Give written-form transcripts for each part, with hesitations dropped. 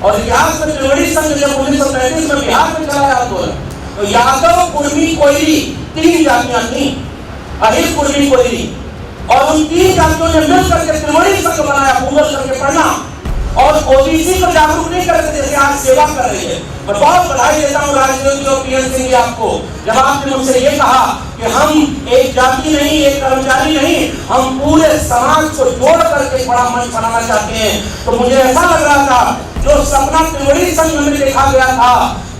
और इतिहास में त्रिवेणी संघ जब 1935 में बिहार में चला आंदोलन, तो यादव, कुर्मी, कोयली 3 जातियां थी, अहिर, कुर्मी, कोयली, और उन 3 जातियों ने मिलकर के त्रिवेणी संघ बनाया, भूगोल करके पढ़ना, और ओबीसी को जागरूक नहीं करते, जैसे आज सेवा कर रही है। मैं बहुत बधाई देता हूँ राजनीति और पीएन सिंह जी आपको, जब आपने मुझसे ये कहा कि हम एक जाति नहीं, एक कर्मचारी नहीं, हम पूरे समाज को जोड़ करके बड़ा मंच बनाना चाहते हैं। तो मुझे ऐसा लग रहा था, जो सपना त्रिवेणी संघ में देखा गया था,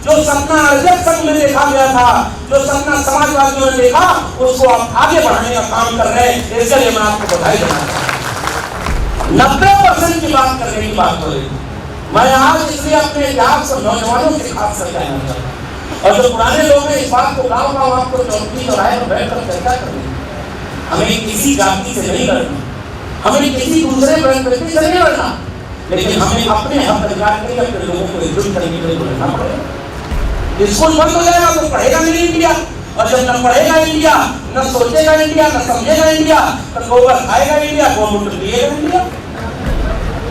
जो सपना अजब संघ में देखा गया था, जो सपना समाजवादियों ने देखा, उसको आप आगे बढ़ाने का काम कर रहे हैं। इसके लिए मैं आपको बधाई देना चाहता हूँ। 90% की बात करने की बात हो रही। मैं आज इसलिए अपने इतिहास और नौजवानों से खास कर कहना चाहता हूँ, और जो पुराने लोग हैं इस बात को गाँव आपको चौकी चौराहे पर बैठकर चर्चा करनी। हमें किसी जाति से नहीं लड़ना, हमें किसी दूसरे व्यक्ति से नहीं लड़ना, लेकिन हमें अपने हक अधिकार के लिए अपने लोगों को एकजुट करने के लिए लड़ना पड़ेगा। स्कूल बंद हो जाएगा तो पढ़ेगा नहीं इंडिया, और जब न पढ़ेगा इंडिया, न सोचेगा इंडिया, न समझेगा इंडिया, तो गोबर खाएगा इंडिया, गोमूत्र पिएगा इंडिया।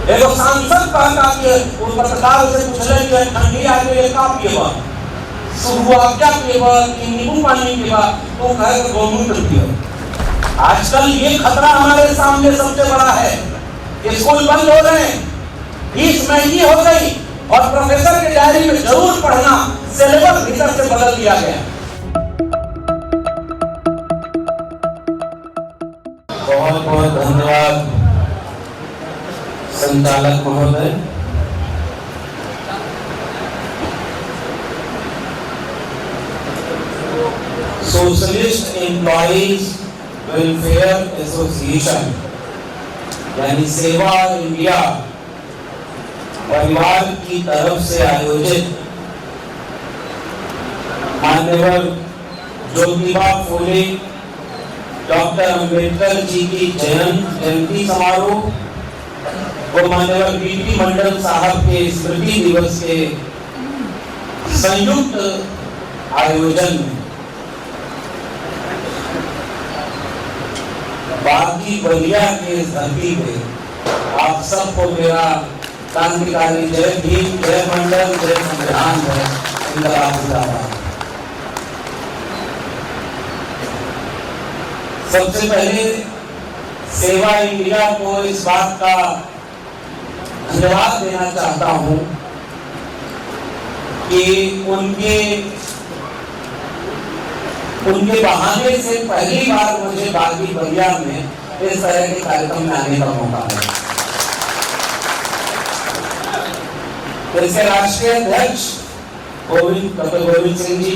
एक सांसद कहता कि वो पत्रकार से पूछ रहे कि ठंडी आ गई का पिएगा, सुबह क्या पिएगा, नींबू पानी पिएगा, तो कहेगा गोमूत्र पिएगा। आजकल ये खतरा हमारे सामने सबसे बड़ा है। स्कूल बंद हो रहे हैं, फीस महंगी हो गई, और प्रोफेसर के डायरी में जरूर पढ़ना, सिलेबस भीतर से बदल दिया गया। बहुत बहुत धन्यवाद संचालक महोदय। सोशलिस्ट एम्प्लॉइज वेलफेयर एसोसिएशन यानी सेवा इंडिया परिवार की तरफ से आयोजित मान्यवर ज्योतिबा फूले डॉक्टर अंबेडकर जी की जयंती समारोह व मान्यवर बीटी मंडल साहब के स्मृति दिवस के संयुक्त आयोजन में बाकी बलिया के इस धरती पे आप सबको मेरा क्रांतिकारी जय भीम, जय मंडल, जय संविधान, जय इंकलाब जिंदाबाद। सबसे पहले सेवा इंडिया को इस बात का धन्यवाद देना चाहता हूं कि उनके बहाने से पहली बार मुझे बागी बलिया में इस तरह के कार्यक्रम में आने का मौका है। इसके राष्ट्रीय अध्यक्ष डॉक्टर गोविंद सिंह जी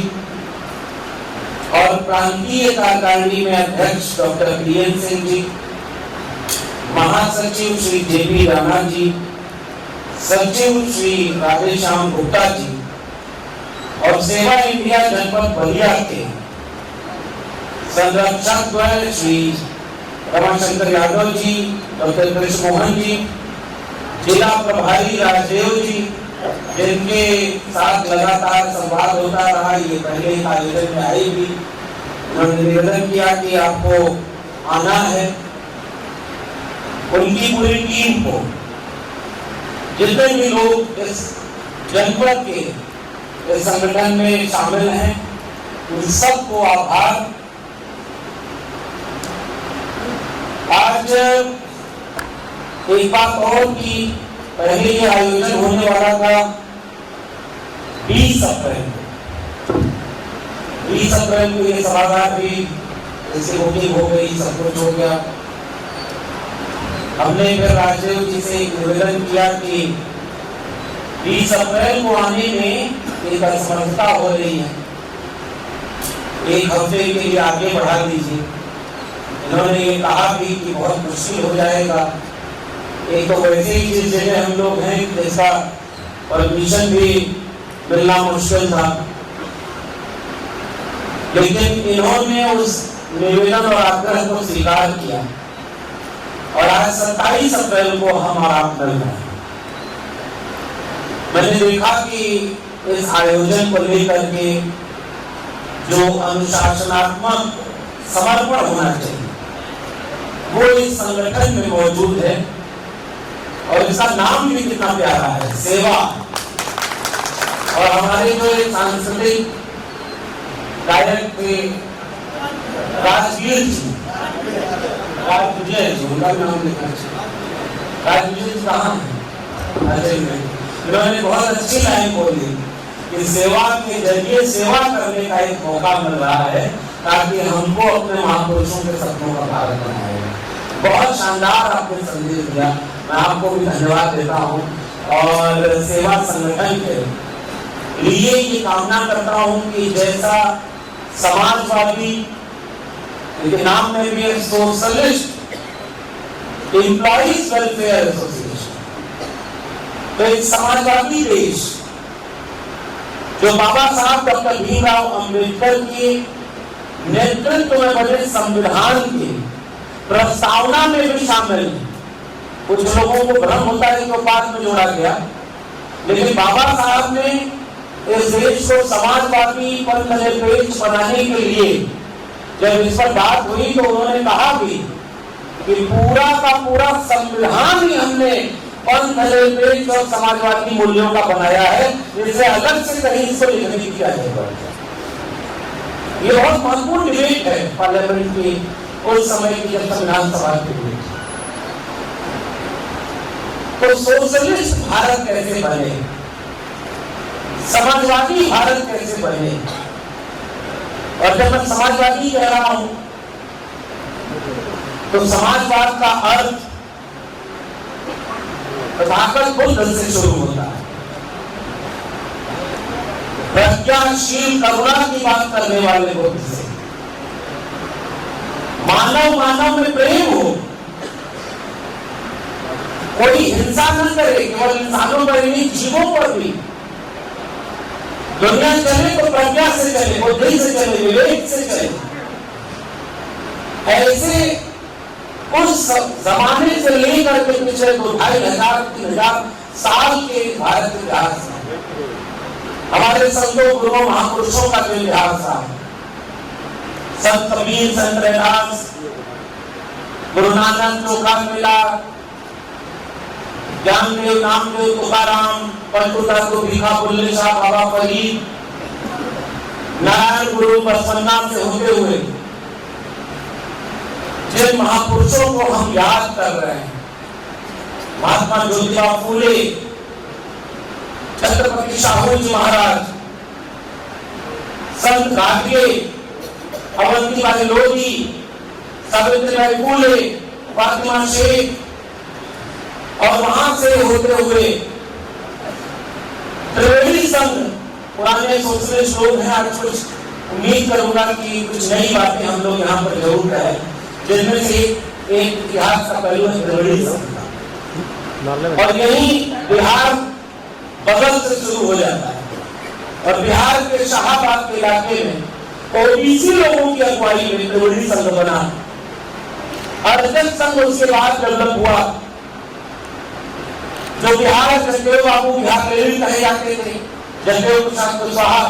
और प्रांतीय कार्यकारिणी में अध्यक्ष डॉक्टर पीएन सिंह जी, महासचिव श्री जेपी राणा जी, सचिव श्री राधेश्याम गुप्ता जी और सेवा इंडिया जनपद बलिया के संरक्षक द्वय श्री रमाशंकर यादव जी, डॉक्टर कृष्ण मोहन जी, जिला प्रभारी राजदेव जी, जिनके साथ लगातार संवाद होता रहा, ये पहले आयोजन में आई भी, उन्होंने निवेदन किया कि आपको आना है। उनकी पूरी टीम को, जितने भी लोग इस जनपद के इस संगठन में शामिल हैं, उन सबको आभार। आज एक बात और की, पहले ये आयोजन होने वाला था 20 अप्रैल को ये सभागार भी जैसे बुकिंग हो गई, सब कुछ हो गया। हमने फिर राजदेव जी से निवेदन किया कि 20 अप्रैल को आने में एक असमर्थता हो रही है, एक हफ्ते के लिए आगे बढ़ा दीजिए। इन्होंने ये कहा भी कि बहुत मुश्किल हो जाएगा, एक तो वैसे ही जिस जगह हम लोग हैं जिसका परमिशन भी मिलना मुश्किल था, लेकिन इन्होंने उस निवेदन और आग्रह को स्वीकार किया और आज 27 अप्रैल को हम और आप मिल रहे हैं। मैंने देखा कि इस आयोजन को लेकर के जो अनुशासनात्मक समर्पण होना चाहिए वो इस संगठन में मौजूद है, और इसका नाम भी कितना प्यारा है, सेवा। और हमारे जो एक सांस्कृतिक गायक थे राजवीर जी, राजविजय जी, उनका भी नाम लिखा है। राजविजय जी कहाँ है? अजय में। इन्होंने बहुत अच्छी लाइन बोली कि सेवा के जरिए सेवा करने का एक मौका मिल रहा है ताकि हमको अपने महापुरुषों के सपनों का भारत बनाएगा। बहुत शानदार आपने संदेश दिया, मैं आपको भी धन्यवाद देता हूँ और सेवा संगठन के लिए ये कामना करता हूँ कि जैसा समाजवादी के नाम में भी है सोशलिस्ट एम्प्लॉइज वेलफेयर एसोसिएशन, तो एक समाजवादी देश जो बाबा साहब डॉक्टर भीमराव अंबेडकर के नेतृत्व में बने संविधान की प्रस्तावना में भी शामिल है। कुछ लोगों को भ्रम होता है कि बाद में जोड़ा गया, लेकिन बाबा साहब ने इस देश को समाजवादी पंथनिरपेक्ष बनाने के लिए जब इस पर बात हुई तो उन्होंने कहा भी कि पूरा का पूरा संविधान ही हमने पंथनिरपेक्ष और समाजवादी मूल्यों का बनाया है, इससे अलग से कहीं इसको लिखने की क्या जरूरत है। ये बहुत महत्वपूर्ण डिबेट है पार्लियामेंट की उस समय की जब संविधान सभा की हुई। तो सोशलिस्ट भारत कैसे बने, समाजवादी भारत कैसे बने, और जब मैं समाजवादी कह रहा हूं तो समाजवाद का अर्थ तथागत बुद्ध से शुरू होता है। प्रज्ञाशील करुणा की बात करने वाले बुद्ध से, मानव मानव में प्रेम हो, कोई हिंसा न करे, केवल इंसानों पर नहीं जीवों पर भी। दुनिया चले तो प्रज्ञा से चले, बुद्धि से चले, विवेक से चले। ऐसे उस जमाने से लेकर के पिछले 2500-3000 साल के भारत के इतिहास में हमारे संतों गुरुओं महापुरुषों का जो इतिहास था, संत कबीर, संत रैदास, गुरु नानक, चोखार मिला, ज्ञानदेव, नामदेव, तुकाराम, पंचुदास को भीखा, बुल्ले शाह, बाबा फरीद, नारायण गुरु बसवन्ना से होते हुए जिन महापुरुषों को हम याद कर रहे हैं, महात्मा ज्योतिबा फूले, छत्रपति शाहू जी महाराज, संत गाडगे, अवंतीबाई लोधी, सावित्रीबाई फूले, फातिमा शेख, और वहां से होते हुए त्रिवेणी संघ, पुराने सोशलिस्ट लोग हैं, आज कुछ उम्मीद करूंगा कि कुछ नई बातें हम लोग यहाँ पर जरूर करें, जिनमें से एक इतिहास का पहलू है त्रिवेणी संघ। और यही बिहार बगल से शुरू हो जाता है, और बिहार के शाहाबाद के इलाके में ओबीसी लोगों की अगुवाई में त्रिवेणी संघ बना। अर्जन संघ उसके बाद डेवलप हुआ, जो बिहार जसदेव बाबू बिहार रेल कहे जाते थे, जसदेव प्रसाद कुशवाहा,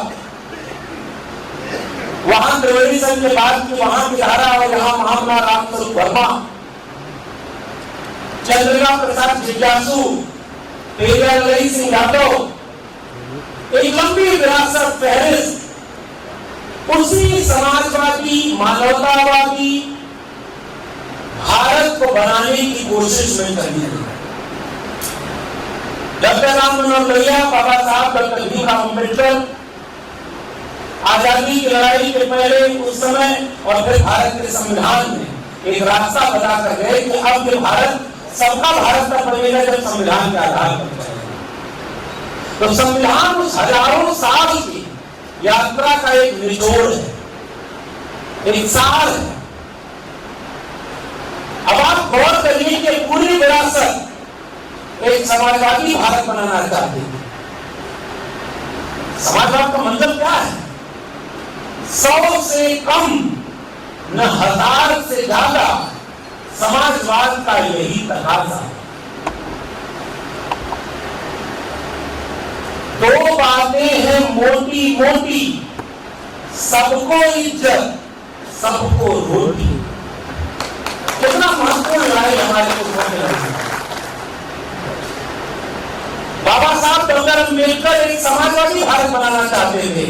वहां त्रिवेणी संघ के बाद की वहां की धारा और यहाँ महामना रामस्वरूप वर्मा, चंद्रिका प्रसाद जिज्ञासु, तेजालई सिंह यादव, एक लंबी विरासत फहरिस्त उसी समाजवादी मानवतावादी भारत को बनाने की कोशिश में करनी है। डॉक्टर राम मनोहर लोहिया, बाबा साहब डॉक्टर भीमराव अंबेडकर आजादी की लड़ाई के पहले उस समय और फिर भारत के संविधान में एक रास्ता बता कर गए कि अब ये भारत सबका भारत का बनेगा जब संविधान के आधार पर चलेगा। तो संविधान उस हजारों साल की यात्रा का एक निचोड़ है, एक सार है। अब आप गौर करिए कि पूरी विरासत एक समाजवादी भारत बनाना चाहते हैं। समाजवाद का मतलब क्या है? 100 से कम न 1000 से ज्यादा समाजवाद का यही तकाजा। दो बातें हैं मोटी मोटी, सबको इज्जत, सबको रोटी। कितना महत्वपूर्ण लड़ाई हमारे को। बाबा साहब डॉक्टर अम्बेडकर एक समाजवादी जातिवादी भारत बनाना चाहते थे।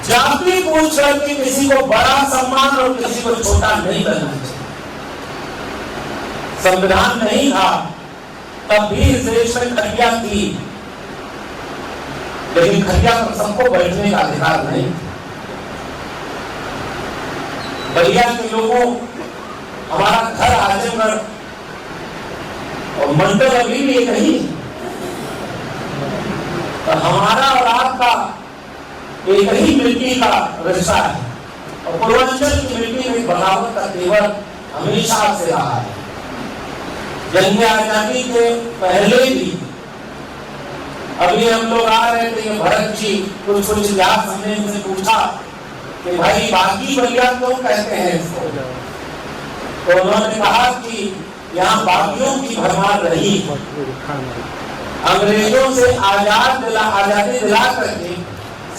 जाति पूछ करके किसी को बड़ा सम्मान और किसी को छोटा नहीं करना चाहिए। संविधान नहीं था तब भी इस देश में खटिया थी, लेकिन खटिया पर सबको बैठने का अधिकार नहीं। बलिया के लोगों, हमारा घर आजमगढ़ और मंडल अभी भी एक ही, तो हमारा और आपका एक ही मिट्टी का रिश्ता है और पूर्वांचल की मिट्टी में बगावत का तेवर हमेशा से रहा है। जंग आजादी के पहले भी, अभी हम लोग आ रहे थे, भरत जी कुछ इतिहास हमने इनसे पूछा कि भाई बागी बलिया क्यों कहते हैं इसको, तो उन्होंने कहा कि यहाँ बागियों की भरमार रही। अंग्रेजों से आजादी दिला करके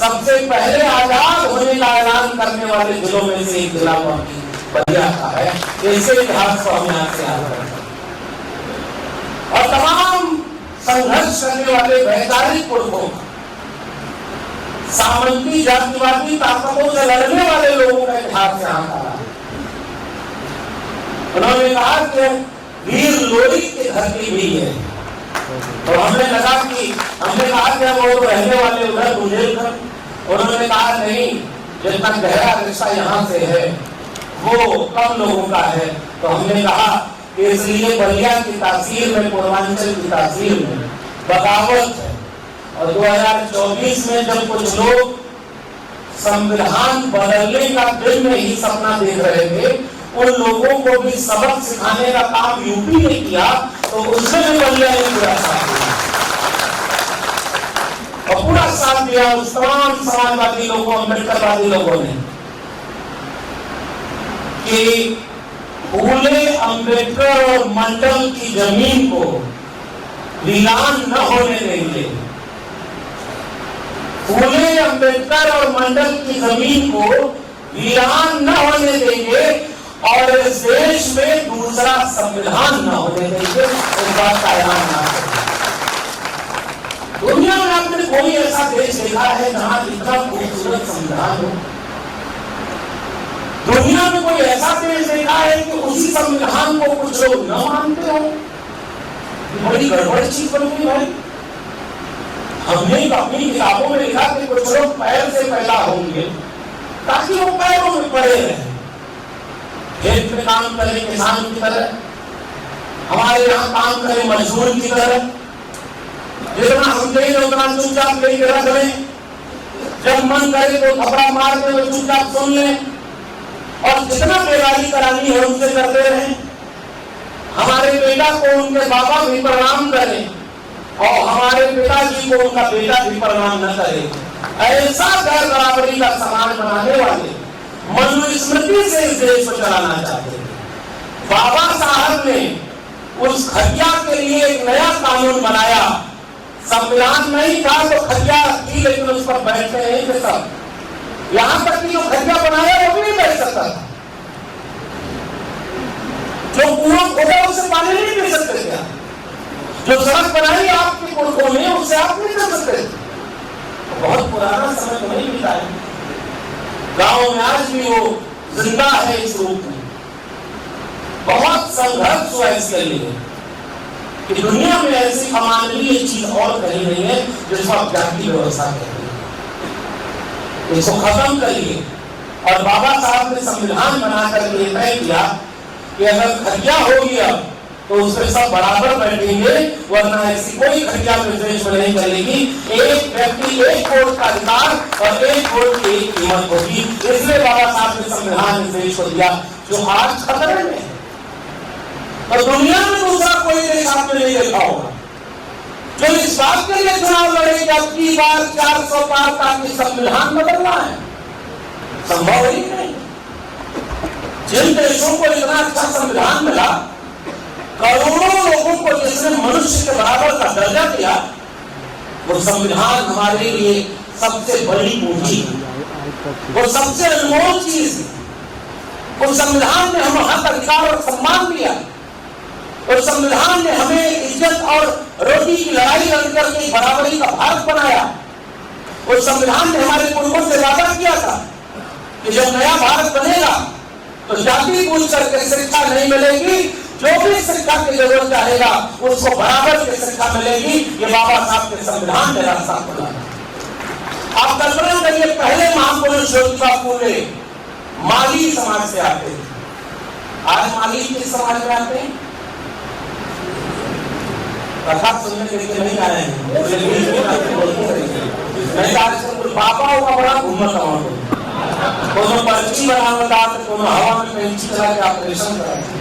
सबसे पहले आजाद होने का ऐलान करने वाले जिलों में से एक जिला बलिया का है। ऐसे इतिहास को हम यहाँ से याद करते हैं और तमाम संघर्ष करने वाले वैचारिक पुरुषों, सामंती जातिवादी ताकतों से लड़ने वाले लोगों का इतिहास यहाँ का है। उन्होंने कहा कि वीर लोरी के घर की भी है, तो हमने कहा कि वो रहने वाले उधर बुंदेलखंड, उन्होंने कहा नहीं, जितना गहरा रिश्ता यहाँ से है वो कम लोगों का है। तो हमने कहा कि इसलिए बलिया की तासीर में, पूर्वांचल की तासीर में बगावत है। और 2024 में जब कुछ लोग संविधान बदलने का दिल में ही सपना देख रहे थे, उन लोगों को भी सबक सिखाने का काम यूपी ने किया, तो उसमें भी बलिया ने पूरा साथ दिया और पूरा साथ दिया उस तमाम समाजवादी लोगों, अम्बेडकरवादी लोगों ने कि फूले अम्बेडकर और मंडल की जमीन को वीरान न होने देंगे। फूले अम्बेडकर और मंडल की जमीन को वीरान न होने देंगे और इस देश में दूसरा संविधान न होने देंगे। इस बात का ऐलान ना करें। दुनिया में आपने कोई ऐसा देश देखा है जहां इतना खूबसूरत संविधान हो? दुनिया में कोई ऐसा देश देखा है कि उसी संविधान को कुछ लोग न मानते हो? बड़ी गड़बड़ चीज बन गई भाई। हमने अपनी किताबों में लिखा कि कुछ लोग पैर से पैदा होंगे ताकि वो पैरों में पड़े रहे, खेत में काम करे किसान की तरह, हमारे यहाँ काम करे मजदूर की तरह, जितना हम देंगे उतना चुपचाप लेके रख लें, जब मन करे तो थपड़ा मार के वो चुपचाप सुन लें और जितना बेगारी करानी है उनसे करते रहें। हमारे बेटा को उनके बाबा भी प्रणाम करें और हमारे पिताजी को उनका बेटा भी प्रणाम न करे। ऐसा गैर बराबरी का समाज बनाने वाले मनुस्मृति से इस देश को चलाना चाहते हैं। बाबा साहब ने उस खटिया के लिए एक नया कानून बनाया। संविधान नहीं था तो खटिया थी, लेकिन उस पर बैठते नहीं थे सब। यहां तक कि जो खटिया बनाया वो भी नहीं बैठ सकता था। जो कुआं खोदा उससे पानी नहीं पी सकते थे। जो सड़क बनाई आपके पुरखों ने उससे आप नहीं कर सकते। बहुत पुराना समय तो नहीं बीता है। गांव में आज भी वो जिंदा है इस रूप में। बहुत संघर्ष हुआ इसके लिए कि दुनिया में ऐसी अमानवीय चीज और कहीं नहीं है जिसको आप जाति व्यवस्था कहते हैं। इसको खत्म करिए। और बाबा साहब ने संविधान बनाकर ये तय किया कि अगर खटिया होगी अब तो उस पर सब बराबर बैठेंगे, वरना ऐसी कोई खटिया देश में नहीं चलेगी। एक व्यक्ति एक वोट का अधिकार और एक वोट की एक कीमत होगी। इसलिए बाबा साहब ने संविधान इस देश को दिया जो आज खतरे में है। और दुनिया में दूसरा कोई देश आपने नहीं देखा होगा जो इस बात के लिए चुनाव लड़े कि अब की बार 400 पार ताकि संविधान बदलना है। संभव ही नहीं। जिन देशों को इतना अच्छा संविधान मिला, करोड़ों लोगों को जिसने मनुष्य के बराबर का दर्जा दिया, वो संविधान हमारे लिए सबसे बड़ी पूंजी, वो सबसे अनमोल चीज। उस संविधान ने हमें हक, अधिकार और सम्मान दिया। उस संविधान ने हमें इज्जत और रोटी की लड़ाई लड़कर के बराबरी का भारत बनाया। उस संविधान ने हमारे पूर्वजों से वादा किया था कि जब नया भारत बनेगा तो जाति पूछ करके शिक्षा नहीं मिलेगी, जो भी शिक्षा की जरूरत चाहेगा उसको बराबर की शिक्षा मिलेगी। ये बाबा साहब के संविधान ने रास्ता खोला। आप कल्पना करिए, पहले महापुरुष ज्योतिबा फूले माली समाज से आते थे, आज माली किस समाज में आते हैं? कथा सुनने के लिए नहीं आए हैं, नहीं आजकल बाबा होगा बड़ा घूमत हमारे कोनो पर्ची बनावता तो कोनो हवा में पेंची चला के ऑपरेशन कराते।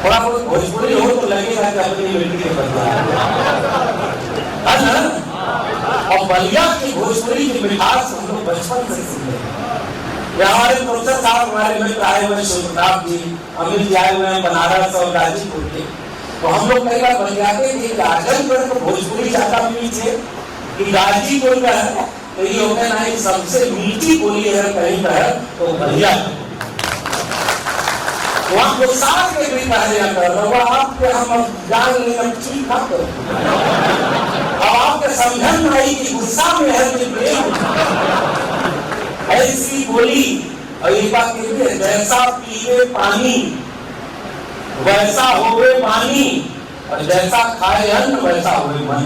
थोड़ा बहुत भोजपुरी हो तो लगेगा कि अपनी बेटी के बदला है ना। और बलिया की भोजपुरी की मिठास हम लोग बचपन से सुनते। हमारे प्रोफेसर साहब हमारे मित्र आए हुए शिवप्रताप जी, अमित जी आए हुए हैं बनारस और गाजीपुर के, तो हम लोग कई बार बतियाते थे कि आजमगढ़ को भोजपुरी ज्यादा मीठे कि गाजीपुर का है, तो ये होता है ना सबसे मीठी बोली है कहीं पर तो बलिया। वहाँ को साथ में भी कहा जाता है, वो आपके हम जान लेना ठीक ना करो, अब आपके समझन में आई कि गुस्सा में है कि प्रेम, ऐसी बोली। और एक बात कहते हैं, जैसा पीवे पानी वैसा होवे पानी, और जैसा खाए अन्न वैसा होवे मन।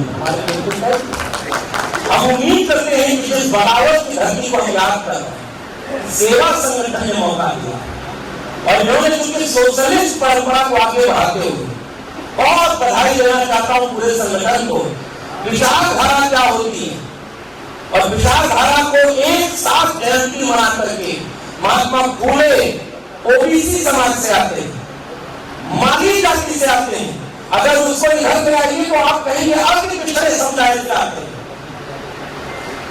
हम उम्मीद करते हैं कि जिस बगावत की धरती को हम याद कर रहे हैं, सेवा संगठन ने मौका दिया और इन्होंने चूंकि सोशलिस्ट परंपरा को आगे बढ़ाते हुए बहुत बधाई देना चाहता हूं पूरे संगठन को। विचारधारा क्या होती है और विचारधारा को एक साथ जयंती मना करके महात्मा फूले ओबीसी समाज से आते हैं, माली जाति से आते हैं, अगर उसको इधर ले आइए तो आप कहेंगे अति पिछड़े समुदाय से आते हैं।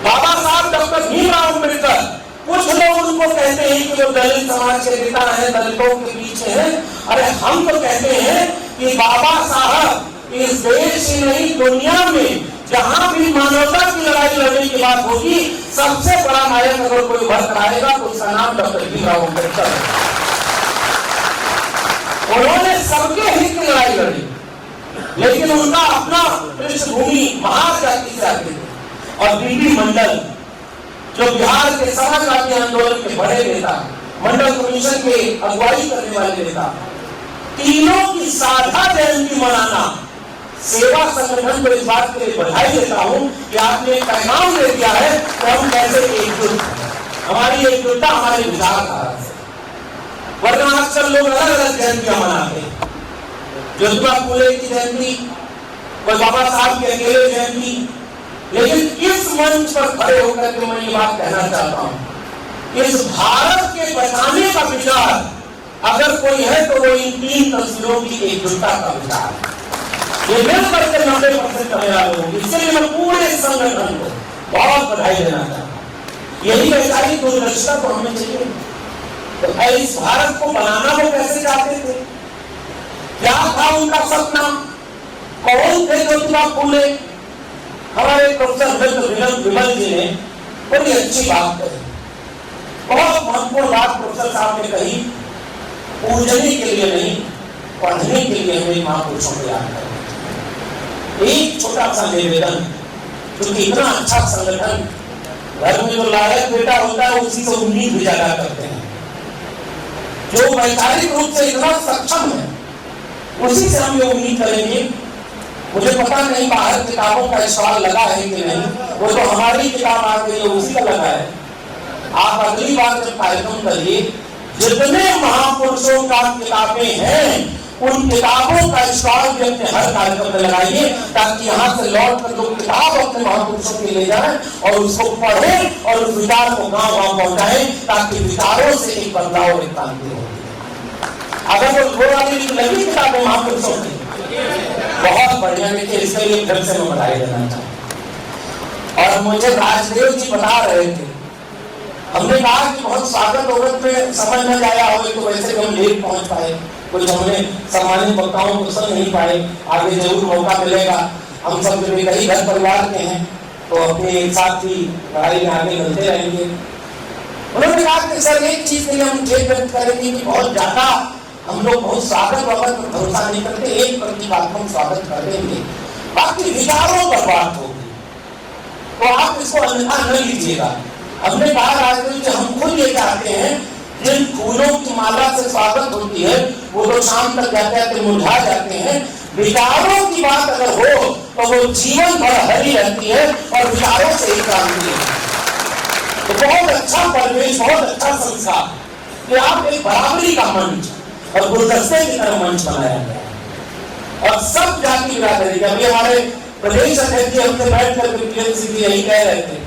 बाबा साहब डॉक्टर भीमराव अम्बेडकर, कुछ लोग उनको कहते हैं कि वो दलित समाज के नेता हैं, दलितों के पीछे हैं। अरे हम तो कहते हैं कि बाबा साहब इस देश ही नहीं दुनिया में जहां भी मानवता की लड़ाई लड़ने की बात होगी, सबसे बड़ा नायक अगर कोई उभर कर आएगा तो उसका नाम डॉक्टर भीमराव अम्बेडकर है। उन्होंने सबके हित की लड़ाई लड़ी, लेकिन उनका अपना पृष्ठभूमि महाजाति से आती थी। और बीबी मंडल जो बिहार के समाजवादी आंदोलन के बड़े नेता, मंडल कमीशन के अगुवाई करने वाले नेता, तीनों की साझा जयंती मनाना, सेवा संगठन को इस बात के लिए बधाई देता हूं कि आपने एक पैगाम दे दिया है कि हम कैसे एकजुट, हमारी एकजुटता हमारे विचारधारा से। वरना अक्सर लोग अलग अलग जयंतियां मनाते हैं, ज्योतिबा फूले की जयंती, कोई बाबा साहब की अकेले जयंती। लेकिन इस मंच पर खड़े होकर के मैं ये बात कहना चाहता हूं, इस भारत के बचाने का विचार अगर कोई है तो वो इन तीन तस्वीरों की एकजुटता का विचार है। ये मिलकर के 90% कामयाब होगी। इसलिए मैं पूरे संगठन को बहुत बधाई देना चाहता हूँ। यही वैचारिक दूरदर्शिता तो हमें चाहिए। तो इस भारत को बनाना वो कैसे चाहते थे, क्या था उनका सपना, कौन थे ज्योतिबा फूले? हमारे प्रोफेसर विमल जी ने बड़ी अच्छी बात कही, बहुत महत्वपूर्ण बात प्रोफेसर साहब ने कही। पूजने के लिए नहीं, पढ़ने के लिए हमें महापुरुषों को याद करें। एक छोटा सा निवेदन, क्योंकि इतना अच्छा संगठन, घर में जो लायक बेटा होता है उसी से उम्मीद भी ज्यादा करते हैं। जो वैचारिक रूप से इतना सक्षम है उसी से हम ये उम्मीद करेंगे। मुझे पता नहीं बाहर किताबों का स्टॉल लगा है कि नहीं, वो तो हमारी किताब आ गई है उसी का लगा है। आप अगली बार जब कार्यक्रम करिए, जितने महापुरुषों का किताबें हैं उन किताबों का स्टॉल भी अपने हर कार्यक्रम में लगाइए, ताकि यहाँ से लौट कर लोग किताब अपने महापुरुषों के ले जाएं और उसको पढ़ें और उस विचार को गांव गांव पहुंचाएं, ताकि विचारों से एक बदलाव और एक क्रांति हो। अगर वो थोड़ा भी लगी किताबें महापुरुषों की बहुत बढ़िया देखिए, इसके लिए फिर से मैं बधाई देना चाहूँ। और मुझे राजदेव जी बता रहे थे, हमने कहा कि बहुत स्वागत होगा, में समझ में आया हो तो वैसे भी हम लेट पहुंच पाए, कुछ हमने सम्मानित वक्ताओं को सुन नहीं पाए, आगे जरूर मौका मिलेगा। हम सब जो कई घर परिवार के हैं तो अपने एक साथ ही लड़ाई में आगे मिलते रहेंगे। उन्होंने कहा कि सर एक चीज के लिए हम खेद व्यक्त करेंगे कि बहुत ज्यादा हम लोग बहुत स्वागत वगैरह पर भरोसा नहीं करते, एक प्रतीकात्मक स्वागत कर देंगे, बाकी विचारों पर बात होगी। तो आप इसको अन्यथा न लीजिएगा। हमने कहा राजनीति कि हम खुद ये चाहते हैं जिन फूलों की माला से स्वागत होती है वो तो शाम तक जाते मुरझा जाते हैं, विचारों की बात अगर हो तो वो जीवन भर हरी रहती है और विचारों से ही क्रांति है। तो बहुत अच्छा परिवेश, बहुत अच्छा संस्कार कि आप एक बराबरी का मंच और गुलदस्ते की तरह मंच बनाया गया है और सब जाति बिरादरी। अभी हमारे प्रदेश अध्यक्ष हमसे बैठ कर यही कह रहे थे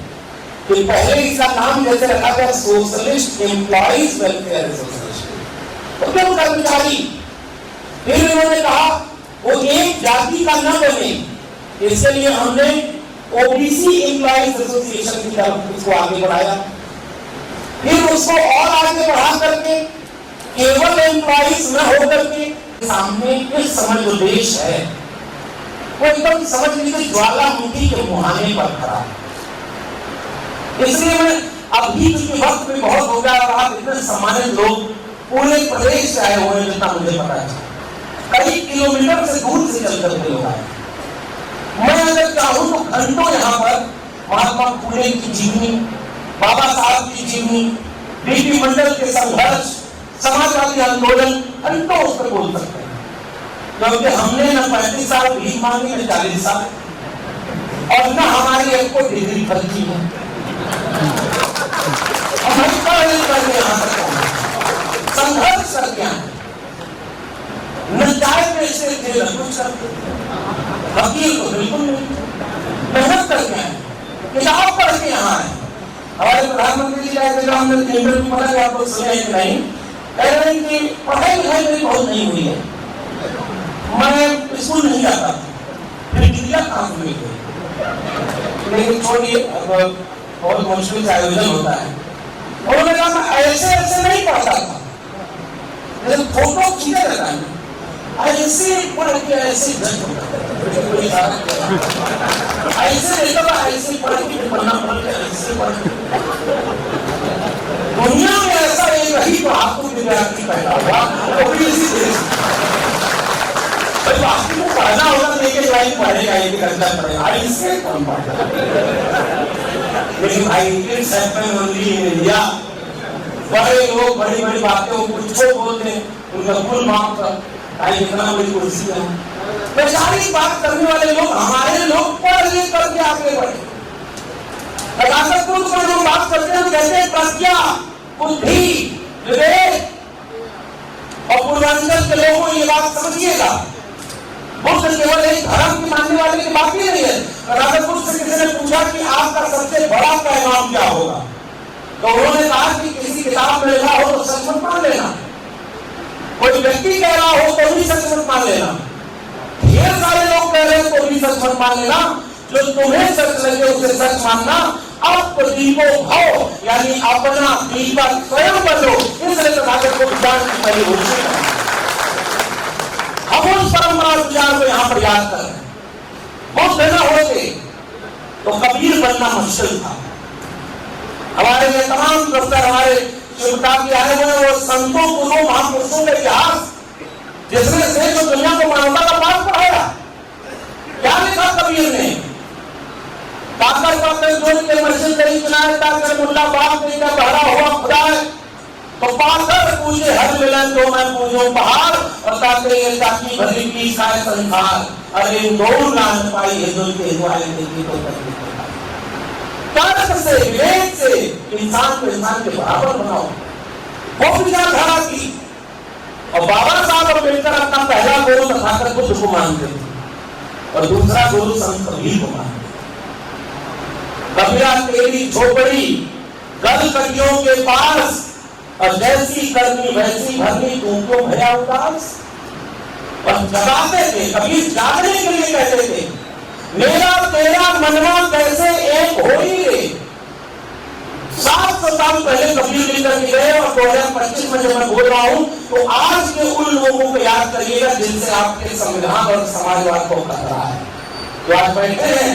कि पहले इसका नाम जैसे रखा था सोशलिस्ट एम्प्लॉइज वेलफेयर एसोसिएशन, तो क्यों कर्मचारी, फिर उन्होंने कहा वो एक जाति का न बने, इसके लिए हमने ओबीसी एम्प्लॉइज एसोसिएशन की तरफ उसको आगे बढ़ाया। फिर उसको और आगे बढ़ा करके केवल एम्प्लॉइज न होकर के सामने इस समय जो देश है वो एकदम समझ लीजिए ज्वालामुखी के मुहाने पर खड़ा है। इसलिए मैं अभी के वक्त में बहुत हो गया और आप इतने सम्मानित लोग पूरे प्रदेश से आए हुए हैं जितना मुझे पता है, कई किलोमीटर से दूर से चल करके लोग आए। मैं अगर चाहूं तो घंटों यहाँ पर महात्मा फुले की जीवनी, बाबा साहब की जीवनी, बीपी मंडल के संघर्ष, समाजवादी आंदोलन, घंटों उस पर बोल सकते हैं, क्योंकि हमने न 35 साल भीख मांगी न 40 साल और न हमारी एक को डिग्री खर्ची है। हम करके यहाँ तक संघर्ष करके आए, न चाय पैसे थे न कुछ करते, वकील तो बिल्कुल नहीं, मेहनत करके आए, किताब पढ़ के यहाँ आए। हमारे प्रधानमंत्री जी का इंटरव्यू पढ़ा कि आप लोग सुने कि नहीं, कह रहे हैं कि पढ़ाई लिखाई मेरी बहुत नहीं हुई है, मैं स्कूल नहीं जाता, फिर डिग्रियां कहाँ से मिल गई। लेकिन छोड़िए, बहुत मुश्किल से आयोजन होता है। उन्होंने कहा मैं ऐसे ऐसे नहीं पढ़ता था, जैसे फोटो खींचा रहता है ऐसे पढ़ के ऐसे ऐसे रहता था, ऐसे पढ़ के पढ़ना पड़ गया, ऐसे पढ़। दुनिया में ऐसा एक ही तो आपको विद्यार्थी पैदा हुआ वो भी इसी देश में। भाई बाकी को पढ़ना होगा तो एक लाइन पढ़ेगा, एक घंटा पढ़ेगा, इससे कौन पढ़ेगा। लेकिन भाई it's happen only in India. बड़े लोग बड़ी बड़ी बातें कुछ बोलते हैं, उनका कुल माफ कर भाई इतना बड़ी कुर्सी है। वैचारिक बात करने वाले लोग, हमारे लोग पढ़ लिख करके आगे बढ़े। कुछ लोग बात करते हैं, कहते हैं प्रज्ञा, बुद्धि, विवेक, और पूर्वांचल के लोगों ये बात समझिएगा, बुद्ध केवल एक धर्म के मानने वाले की बात ही नहीं है। अगर बुद्ध से किसी ने पूछा कि आपका सबसे बड़ा पैगाम क्या होगा, तो उन्होंने कहा कि किसी किताब में लिखा हो तो सच मत मान लेना, कोई व्यक्ति कह रहा हो तो भी सच मत मान लेना, ढेर सारे लोग कह रहे हैं तो भी सच मत मान लेना, जो तुम्हें सच लगे उसे सच मानना। अब दीपो भाव यानी अपना दीपक स्वयं बनो, इसलिए तथागत को विचार की पहली घोषणा। हम उस परंपरा विचार को यहाँ पर याद कर रहे हैं। बहुत बड़ा हो गए तो कबीर बनना मुश्किल था। हमारे लिए तमाम डॉक्टर हमारे शिवताप आए हुए वो संतों गुरुओं महापुरुषों का इतिहास जिसने से जो दुनिया को मानवता का पाठ पढ़ाया, क्या लिखा कबीर ने, ताकर पाकर जोड़ के मस्जिद करी किनारे ताकर मुल्ला बाप नहीं का बहरा हुआ खुदा है, तो पाकर पूछे हर मिलन तो मैं पूछूं पहाड़, और ताकर ये ताकि भरी की सारे संसार, अरे दो लान पाई हिंदुल के दुआएं देखी तो करके तर्क से विवेक से इंसान को इंसान के बराबर बनाओ, वो विचारधारा की। और बाबा साहब अम्बेडकर अपना पहला गुरु तथागत बुद्ध को मानते थे और दूसरा गुरु संत कबीर को मानते। कबीरा तेरी झोपड़ी गल कटियों के पास, और जैसी करनी वैसी भरनी तू क्यों भया उदास। और जगाते थे, कबीर जागने के लिए कहते थे, मेरा तेरा मनवा कैसे एक हो ही रे। 700 साल पहले कबीर लेकर के गए और 2025 में जब मैं बोल रहा हूं तो आज के उन लोगों को याद करिएगा जिनसे आपके संविधान और समाजवाद को खतरा है, जो आज बैठे हैं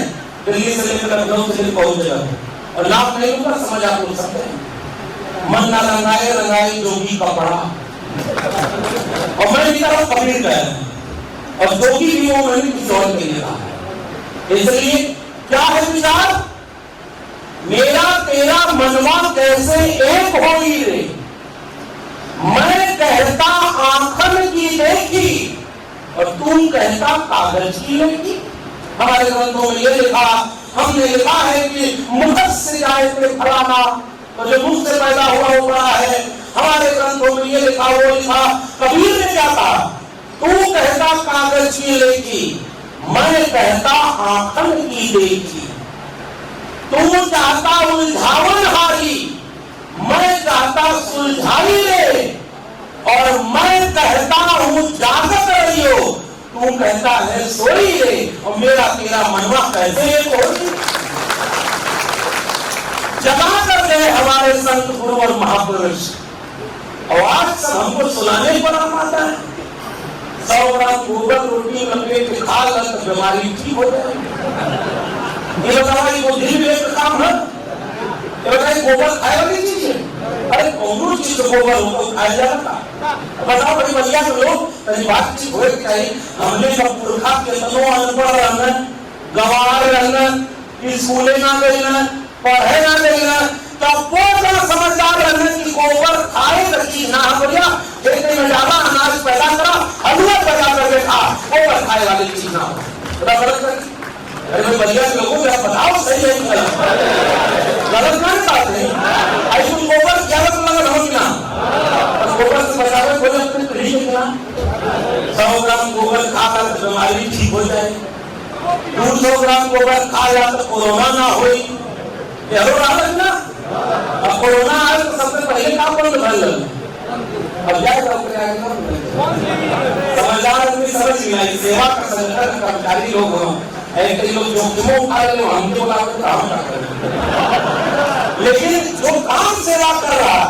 दिल्ली से लेकर लखनऊ से लेकर पहुंच गए, और नाम नहीं लूंगा समझ आप लोग सकते हैं। मन ना रंगाए रंगाए जोगी कपड़ा, और मैं भी कहा कबीर गए और जोगी भी वो मैंने किसी और के लिए कहा। इसलिए क्या है विचार, तेरा मनवा कैसे एक होगी रे। मैं कहता आंखन की देखी और तुम कहता कागज की लेखी। हमारे ग्रंथों में ये लिखा, हमने लिखा है कि मुख से जाए फलाना, तो जो मुख से पैदा हुआ वो बड़ा है। हमारे ग्रंथों में ये लिखा, वो लिखा। कबीर ने क्या कहा, तू कहता कागज की लेखी, मैं कहता आंखन की देखी। तू चाहता उलझावन हारी, मैं चाहता सुलझाई ले। और मैं कहता हूं जागत रहियो, तू कहता है सोई ले। और मेरा तेरा मनवा कैसे एक होगी। जगा कर गए हमारे संत गुरु और महापुरुष, और आज सब हमको सुनाने पर हम आता है। 100 ग्राम गोबर रोटी लपेट के खा कर तो बीमारी ठीक हो जाएगी। ये बताओ, ये दिल में एक काम है? ये बताइए, गोबर खाए वाली चीज है? अरे कौन चीज गोबर हमको खाया जाता? बताओ बड़ी बढ़िया के लोग बातचीत हो चाहिए। हमने सब पुरखा के तनो अनपढ़ रहना, गवार रहना, स्कूले ना गईना, पढ़े ना गईना, तब वो समझदार रहना कि गोबर खाए तो चीज ना बढ़िया। खेते में ज्यादा अनाज पैदा करा, हलवा पैदा करके खा, गोबर खाए वाली चीज ना हो। बता गलत? अरे बढ़िया लोगों को बताओ सही है गलत ना बात है। ऐसे गोबर क्या लगन हो ना, गोबर से बचावे कोई अपने नहीं कितना। 100 ग्राम गोबर खाकर बीमारी ठीक हो जाए, 200 ग्राम गोबर खा जा तो कोरोना ना हो। ना अब कोरोना आए तो सबसे पहले काम बंद कर लो। अब क्या समझदार आदमी समझ नहीं आई, सेवा का संगठन कर्मचारी लोग हो, ऐसे लोग जोखिमों उठा रहे हो, हमको बोला काम ना करें। लेकिन जो काम सेवा कर रहा है,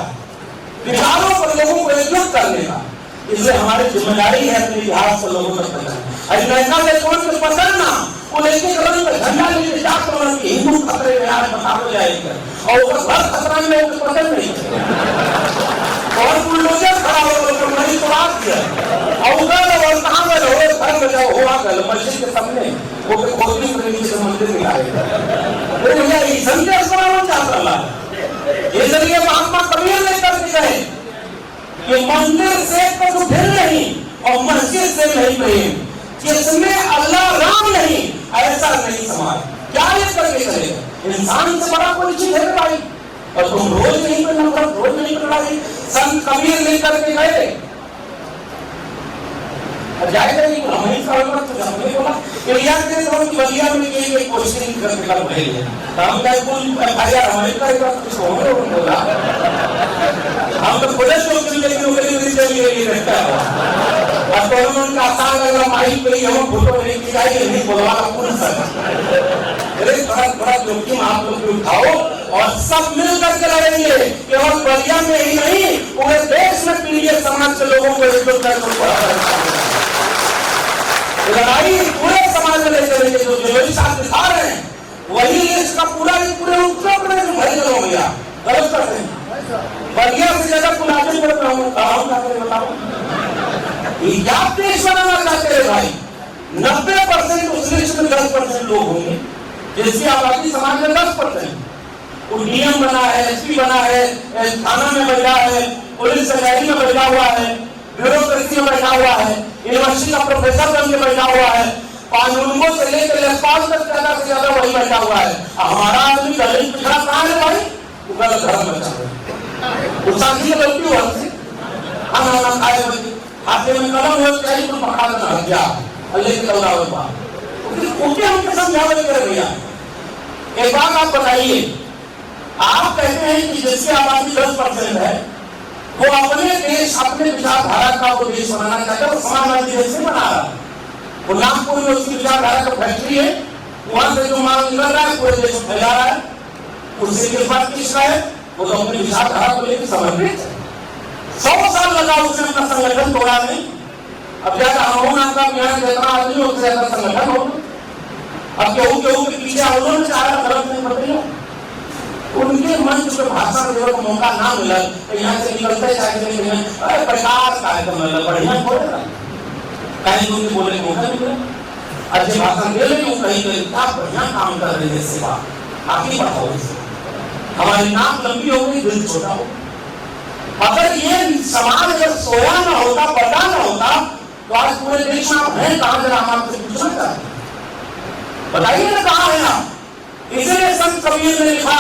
विचारों पर लोगों को एकजुट करने का, इसलिए हमारी जिम्मेदारी है अपने इतिहास को लोगों तक पहुंचाना। अमेरिका से कौन से पकड़ना, वो लेके रंग झंडा लेके जाकर हिंदू खतरे में आज बताओ जाएगा, और वो घर खतरा में लोग पकड़ नहीं और बुलडोजर खड़ा हो तो वही तो बात किया। और उधर कहाँ गए हो, घर में जाओ हुआ गए मस्जिद के सामने, वो खोदनी प्रेमी से मंदिर में आएगा। भैया ये संदेश बनाना चाहता है, ये जरिए महात्मा कबीर ने करके गए कि मंदिर से तो फिर नहीं और मस्जिद से नहीं प्रेम, जिसमें अल्लाह राम नहीं, ऐसा नहीं समाज। क्या ये करके करेगा? इंसान से बड़ा कोई चीज है भाई, और तुम रोज नहीं करना, रोज नहीं करना। संत कबीर नहीं करके गए, जाएगा नहीं, हमें बोला एरिया के लोग बलिया में एक क्वेश्चन करके कर रहे हैं, हम क्या कोई एफआईआर हमें करेगा कुछ होंगे बोला, हम तो पुलिस को क्यों लेके उगली चलिए ये रहता है। अब तो हम उनका आसान लगा माइक पे हम फोटो नहीं खिंचाएंगे, नहीं बोलवा का पुलिस अरे बड़ा जोखिम आप लोग उठाओ और सब मिल करके लड़ेंगे। केवल बलिया में ही नहीं, पूरे देश में पीड़ित समाज के लोगों को एकजुट कर लड़ाई पूरे समाज में ले चलेंगे। जो जोशी साहब दिखा रहे हैं वही इसका पूरे उत्तर प्रदेश में भर हो गया। गलत करते हैं, बलिया से ज्यादा पुलाते पड़ता हूँ, बताओ क्या देश बनाना चाहते हैं भाई? 90% उस लिस्ट में 10% लोग होंगे, जिसकी आबादी समाज में 10%। डीएम बना है, एसपी बना है, थाना में बैठा है, पुलिस कचहरी में बैठा हुआ है, ब्यूरोक्रेसी में बैठा हुआ है, यूनिवर्सिटी का प्रोफेसर बन के बैठा हुआ है, कानूनों से लेकर लेखपाल तक ज्यादा से ज्यादा वही बैठा हुआ है। हमारा आदमी दलित पिछड़ा कहाँ है भाई? वो गलत धर्म में चल रहा है, उसासी की गलती हुआ से खाना ना खाए बच्चे, हाथे में कलम हो चाहिए तो पकड़ा देना हत्या अल्लाह के दौरा हो पा उनके हमको समझावे कर भैया। एक बात आप बताइए, आप कहते हैं कि जिसकी आबादी 10% है वो अपने देश अपने विचारधारा का वो देश बनाना चाहता है, वो समाजवादी देश से बना रहा है। वो नागपुर में उसकी विचारधारा का फैक्ट्री है, वहां से जो माल निकल रहा है पूरे देश में फैला रहा है, उससे किस बात किसका है? वो तो अपनी विचारधारा को लेकर समर्पित है। 100 साल लगा उसने अपना संगठन तोड़ा नहीं। अब ज्यादा हम आपका यहाँ जितना आदमी उससे ज्यादा संगठन हो, अब केहू के पीछे उन्होंने चारा गलत नहीं बदले, उनके मंच पे भाषण देने का मौका ना मिला तो यहाँ से निकलते चाहिए प्रकाश कार्यक्रम बढ़िया बोलेगा, कहीं उनके बोलने का मौका मिला, अच्छे भाषण दे लेंगे, कहीं क्या बढ़िया काम कर रहे हैं, सेवा आगे बढ़ाओ। हमारी नाक लंबी हो गई, दिल छोटा हो। अगर ये समाज अगर सोया ना होता, पता ना होता, तो आज पूरे देश में आप हैं कहां? जरा हम आपसे पूछना चाहते हैं, बताइए ना कहां है आप? इसलिए संत कबीर ने लिखा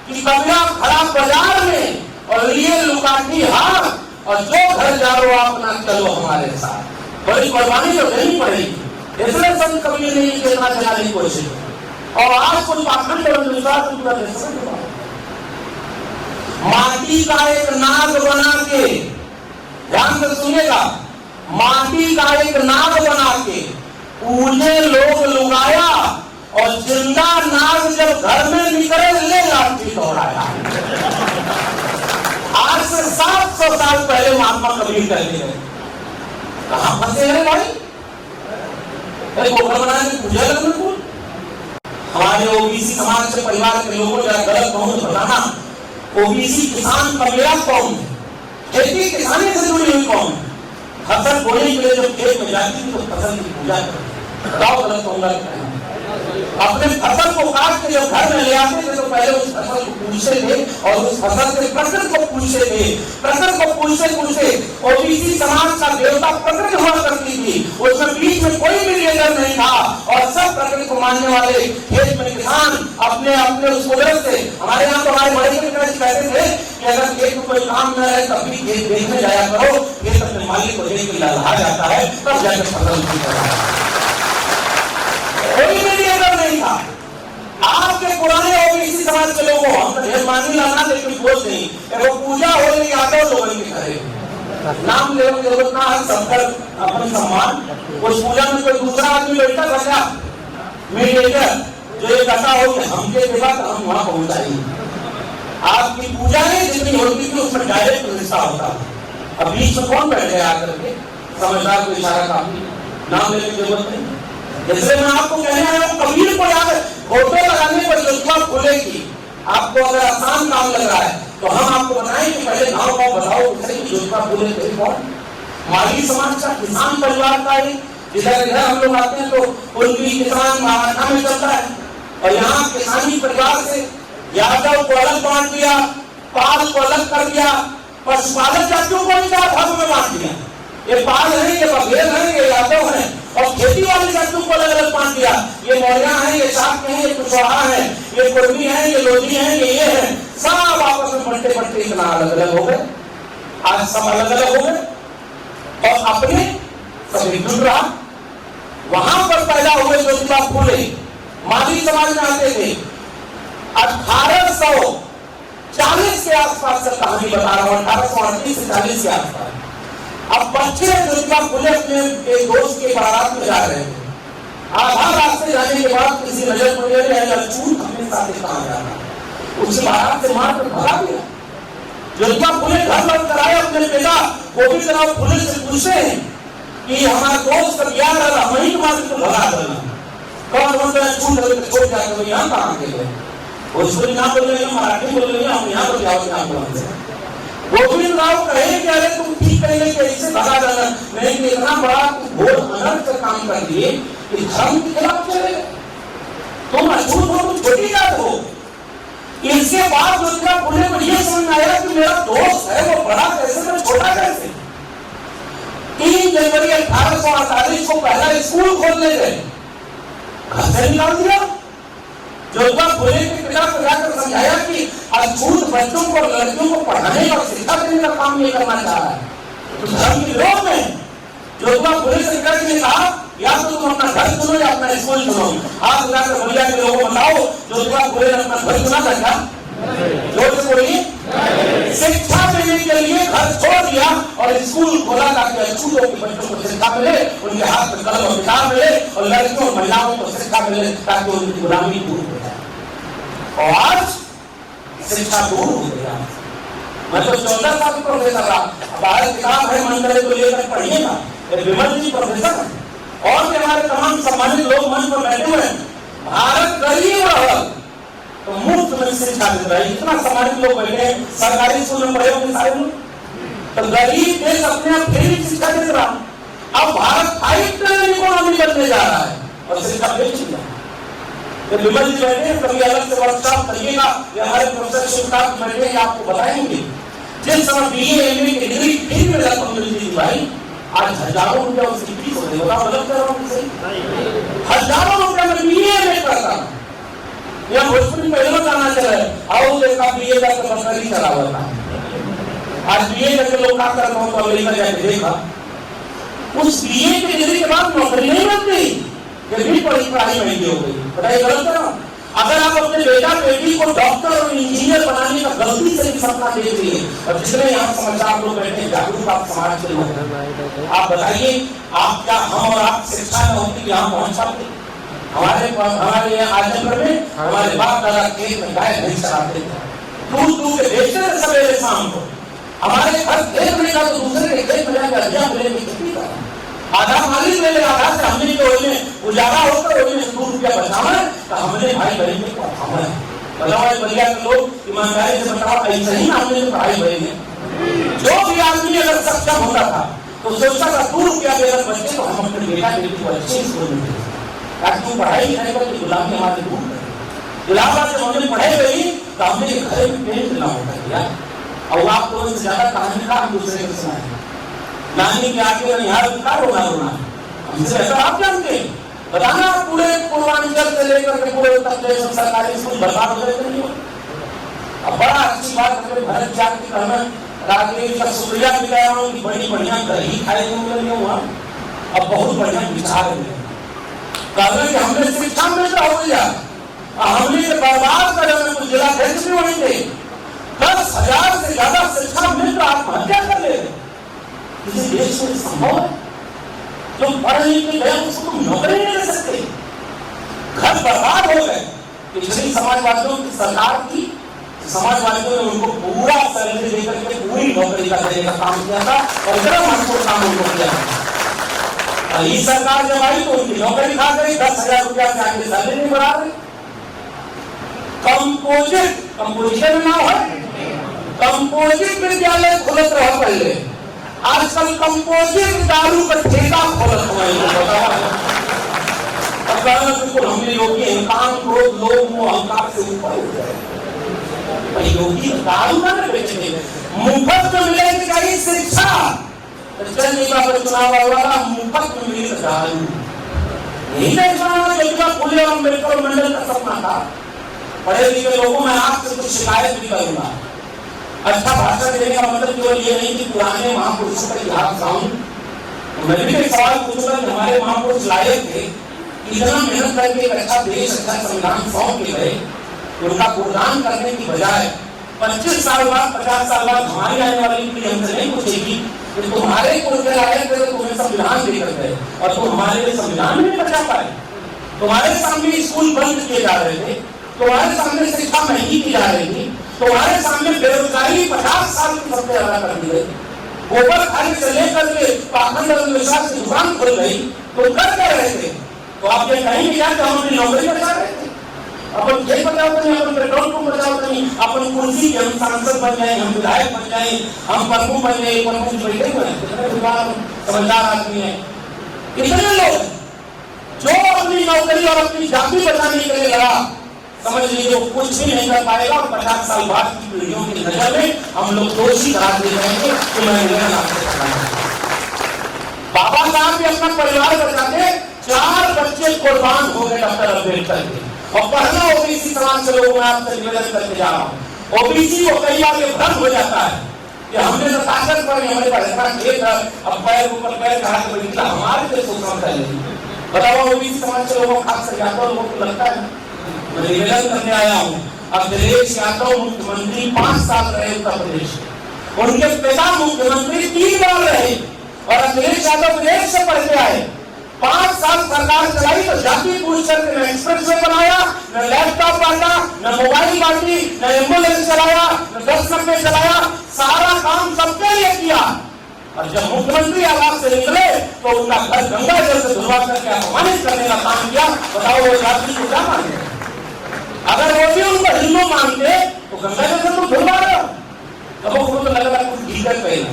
कि कबीरा खड़ा बाजार में और लिए लुकाठी हार, और जो घर जाओ आप ना चलो हमारे साथ। बड़ी कुर्बानी तो देनी पड़ेगी। इसलिए संत कबीर ने ये चेतना चलाने की कोशिश की। और आज कुछ पाखंड और विश्वास माटी का एक नाग बना के, ध्यान से सुनिएगा, माटी का एक नाग बना के पूजे लोग लुगाया, और जिंदा नाग जब घर में निकले ले लाठी दौड़ाया। आज से 700 साल पहले महात्मा कबीर कहते हैं। कहां फंसे हैं भाई? घर बनाने की पूजा करने को? हमारे ओबीसी समाज के परिवार के लोगों जरा गलत कहूं तो बताना, ओबीसी किसान कबीरा कौन है? खेती किसानी से जुड़ी हुई कौन है? फसल बोने के लिए जब खेत में जाती थी तो फसल की पूजा करती। बताओ गलत कहूंगा? अपने फसल को काट के जब घर में ले आते थे तो पहले उस फसल को पूछते थे, और उस फसल के प्रकृति को पूछते थे। प्रकृति को पूछते पूछते ओबीसी समाज का देवता प्रकृति हुआ करती थी, उसमें बीच में कोई भी लीडर नहीं था, और सब प्रकृति को मानने वाले खेत में किसान अपने अपने उस कुदरत से। हमारे यहाँ तो हमारे बड़े कहते थे कि अगर खेत में कोई काम न रहे तब भी खेत देखने जाया करो, खेत अपने मालिक को देख के ललहा जाता है, तब जाकर फसल की तरह कोई भी लीडर नहीं था। आपके पुराने ओबीसी समाज के लोगों, हम तो ढेर मानी लाना लेकिन बोल नहीं, एगो पूजा हो रही यादव लोगों के घरे, नाम लेने की जरूरत ना है, सबकर अपन सम्मान। उस पूजा में कोई दूसरा आदमी बैठा था मीडिएटर जो ये कहता हो कि हमके के बाद हम वहां पहुंचाएंगे। आपकी पूजा नहीं जितनी होती थी उसमें डायरेक्ट रिश्ता होता। अब बीच में कौन बैठ गया आकर के? समझदार को इशारा काफी, नाम लेने की जरूरत नहीं। इसलिए मैं आपको कहने आया हूं, कबीर को याद फोटो लगाने पर ज्योतिबा फूले की आपको अगर आसान काम लग रहा है तो हम आपको बताएं कि पहले गांव गांव बताओ ज्योतिबा फूले थे कौन? माली समाज का किसान परिवार का ही, जिधर इधर हम लोग आते हैं तो उनकी किसान महाराष्ट्र में चलता है, और यहाँ किसानी परिवार से यादव को अलग बांट दिया, पाल को अलग कर दिया, पशुपालक जातियों को भी भागों में बांट दिया। ये पाल है, ये बघेल है, ये यादव है, और खेती वाली जातियों को अलग अलग बांट दिया। ये मौर्या है, ये शाक्त है, ये कुशवाहा है, ये कुर्मी है, ये लोधी है, ये है, सब आपस में बढ़ते बढ़ते इतना अलग अलग हो गए। आज सब अलग अलग हो गए और अपने सब एकजुट रहा। वहां पर पैदा हुए ज्योतिबा फूले माली समाज में आते थे। 1840 के आसपास से कहानी बता रहा हूं, 1838 से 40 के आसपास। अब बच्चे ज्योतिबा फूले अपने एक दोस्त के बारात में जा रहे थे। आधा रास्ते जाने के बाद किसी नजर पड़े छूट अपने साथ कहां जा रहा, उससे बारात से मार कर भगा दिया। ज्योतिबा फूले घर लौट कर आए, अपने पिता गोविंदराव फूले से पूछते हैं कि हमारा दोस्त का ब्याह रहा, वहीं तुम्हारे को भगा देना। कौन बोलते हैं छूट छोड़ जाकर यहाँ कहाँ के गए? भोजपुरी ना बोल रहे, मराठी बोल रहे, हम यहाँ पर जाओ यहाँ बोलते हैं। गोविंदराव कहे कि अरे तुम ठीक करेंगे कैसे भगा देना, नहीं इतना बड़ा घोर अनर्थ का काम कर दिए कि धर्म के खिलाफ चले गए। तुम अछूत हो, तुम छोटी जात हो। इसके बाद ज्योतिबा फूले को यह समझ में आया कि मेरा दोस्त है वो बड़ा कैसे, मैं छोटा कैसे। 3 जनवरी 1848 को पहला स्कूल खोलने गए, घर से निकाल दिया। ज्योतिबा फूले के पिता को जाकर समझाया कि अछूत बच्चों को, लड़कियों को पढ़ाने और शिक्षा देने का काम ये करना चाह रहा है, तो धर्म के विरोध में। ज्योतिबा फूले से ने कहा या तो तुम अपना घर चुनो या अपना स्कूल चुनो। आप जाकर भैया के लोगों को बताओ ज्योतिबा फूले ने अपना घर चुना था क्या? जोर से बोलिए। शिक्षा देने के लिए घर छोड़ दिया और स्कूल खोला ताकि अछूतों के बच्चों को शिक्षा मिले, उनके हाथ में कलम और किताब मिले, और लड़कियों और महिलाओं को शिक्षा मिले ताकि उनकी गुलामी दूर हो जाए। और आज शिक्षा दूर हो गया। मैं तो 14 साल की प्रोफेसर रहा, बाहर किताब है मन करे तो लेकर पढ़िएगा। विमल जी प्रोफेसर है और भी हमारे तमाम सम्मानित लोग मंच पर बैठे हुए हैं। भारत गरीब रहा तो मुफ्त में शिक्षा दे रहा है, इतना सम्मानित लोग बैठे हैं। सरकारी स्कूल में पढ़े होंगे सारे लोग, तो गरीब देश अपने आप फ्री शिक्षा दे रहा। अब भारत 5 ट्रिलियन इकोनॉमी बनने जा रहा है और शिक्षा बेच दिया। विमल जी बैठे, कभी अलग से वर्कशॉप करिएगा, ये हमारे प्रोफेसर शिवकांत बैठे आपको बताएंगे। जिस समय बीए एमए की डिग्री फ्री में लगभग मिलती थी भाई, आज हजारों रुपया उसकी फीस हो गई। बताओ गलत कर रहा हूँ सही? हजारों रुपया में बीए एमए करता हूँ। यह भोजपुरी पहले जाना चला है, आओ देखा बीए का तो बकरी चला हुआ था। आज बीए करके लोग क्या कर रहे हो, तो अमेरिका जाके देखा, उस बीए की डिग्री के बाद नौकरी नहीं बन गई, ये भी पढ़ाई महंगी हो गई। पढ़ाई गलत कर रहा हूँ? अगर आप अपने बेटा बेटी को डॉक्टर और इंजीनियर बनाने का गलती से भी सपना देख लिए, और जितने यहाँ समाचार लोग बैठे जागरूक आप समाज के लोग, आप बताइए आप क्या हम और आप शिक्षा में होती कि यहाँ पहुंच पाते? हमारे यहाँ आजमगढ़ में हमारे बाप दादा खेत में गाय भैंस चराते थे, दूध के बेचते थे सवेरे शाम को। हमारे घर खेत में का तो दूसरे के खेत में जाकर खेती का आधा मालिक ले ले, आधा से हमने जो उजाला होकर वही में 2 रुपया बचाना है, तो हमने भाई बहन को पढ़ाना है। बताओ बलिया के लोग ईमानदारी से बताओ, ऐसे ही हमने तो भाई बहन है। जो भी आदमी अगर सक्षम होता था तो सोचता था 2 रुपया देकर बच्चे तो हम अपने बेटा बेटी को अच्छे स्कूल में भेजें, ताकि तू पढ़ाई लिखाई करके गुलामी हमारे दूर करे। इलाहाबाद जब हमने पढ़ाई गई तो हमने घर में पेट मिला होता किया, और आपको इससे ज्यादा कहानी का हम दूसरे को सुनाए। नानी के आगे यहाँ क्या रोना रोना हमसे ऐसा आप जानते हैं? बताना पूरे पूर्वांचल से लेकर के पूरे उत्तर प्रदेश में सरकारी स्कूल बर्बाद हो गए नहीं हो। अब बड़ा अच्छी बात है भारत जाति की कहना, राजनीति का शुक्रिया भी कह रहा हूँ कि बड़ी बढ़िया दही खाए नहीं हुआ, अब बहुत बढ़िया विचार है। कहना कि हमने शिक्षा मित्र हो गया, हमने बर्बाद कर कुछ जिला अध्यक्ष भी वहीं थे, 10,000 से ज्यादा शिक्षा मित्र आत्महत्या कर ले। किसी देश में संभव है? जो पढ़ लिख के गए उसको नौकरी नहीं दे सकते, घर बर्बाद हो गए। पिछली समाजवादियों की सरकार की, समाजवादियों ने उनको पूरा सैलरी देकर के पूरी नौकरी का देने का काम किया था, और इतना महत्वपूर्ण काम उनको किया। ये सरकार जब आई तो उनकी नौकरी खा गई, 10,000 रुपया से आगे सैलरी नहीं बढ़ा रहे। कंपोजिट नाम है, कंपोजिट विद्यालय खुलत रहा पहले, आजकल कंपोजिट दारू का ठेका खोलत हुआ है। बिल्कुल हमने योगी अहंकार क्रोध लोग वो अहंकार से ऊपर हो जाए। योगी दारू ना बेचने मुफ्त में मिलेगी कहीं शिक्षा, चुनाव वाला मुफ्त में मिली दारू यही पुलिस और मेडिकल मंडल का सपना था। पढ़े लिखे लोगों में आपसे कुछ शिकायत भी करूंगा। अच्छा भाषण देने का मतलब केवल ये नहीं कि पुराने महापुरुषों का इतिहास बताऊं। मैं भी एक सवाल पूछूंगा कि हमारे महापुरुष लायक थे, इतना मेहनत करके एक अच्छा देश अच्छा संविधान सौंप के गए, उनका गुणगान करने की बजाय 25 साल बाद 50 साल बाद हमारी आने वाली पीढ़ी हमसे नहीं पूछेगी कि तुम्हारे कुल के लायक थे, तुम्हें संविधान देकर गए और तुम हमारे लिए संविधान नहीं बचा पाए। तुम्हारे सामने स्कूल बंद किए जा रहे थे, तुम्हारे सामने शिक्षा महंगी की जा रही थी, तुम्हारे सामने बेरोजगारी 50 साल की सबसे ज्यादा कर दी गई, गोबर खाने से लेकर के पाखंड और विश्वास की दुकान खुल गई, तो कर क्या रहे थे? तो आप ये कहेंगे क्या कि हम अपनी नौकरी बचा रहे थे? अपन खेत बचाओ नहीं, अपन पेट्रोल पंप बचाओ नहीं, अपन कुर्सी हम सांसद बन जाए, हम विधायक बन जाए, हम प्रमुख बन जाए, प्रमुख बैठे हुए हैं, कितने समझदार आदमी है, कितने लोग जो अपनी नौकरी और अपनी जाति बचाने के लिए लड़ा, समझ लीजिए वो कुछ भी नहीं कर पाएगा, और 50 साल बाद की पीढ़ियों की नजर में हम लोग दोषी करार दे जाएंगे कि मैं बाबा साहब भी अपना परिवार बचाते 4 बच्चे कुर्बान हो गए डॉक्टर अम्बेडकर के। और पहला ओबीसी समाज के लोगों में आपसे निवेदन करके जा रहा हूँ, ओबीसी को कई बार ये भ्रम हो जाता है कि हमने तो ताकत पर हमारे पास इतना खेत है, अब पैर ऊपर पैर कहा तो निकला हमारे लिए सोचना चाहिए। बताओ ओबीसी समाज के लोगों खास कर यादव लोगों को लगता है, मैं निवेदन करने आया हूँ। अखिलेश यादव मुख्यमंत्री 5 साल रहे उत्तर प्रदेश, उनके पिता मुख्यमंत्री 3 बार रहे, और अखिलेश यादव विदेश से पढ़ के आए। 5 साल सरकार चलाई तो जाति पूछ करके न एक्सप्रेस वे बनाया, न लैपटॉप बांटा, न मोबाइल बांटी, न एम्बुलेंस चलाया, न 10-90 चलाया, सारा काम सबके लिए किया। और जब मुख्यमंत्री आवास से निकले तो उनका घर गंगा जल से धुलवा करके अपमानित करने का काम किया। बताओ वो जाति को क्या माने? अगर वो भी उनको हिंदू मानते तो गंगा जल से तुम धुलवा रहे हो, तब वो तो लग रहा है कुछ दिक्कत कहीं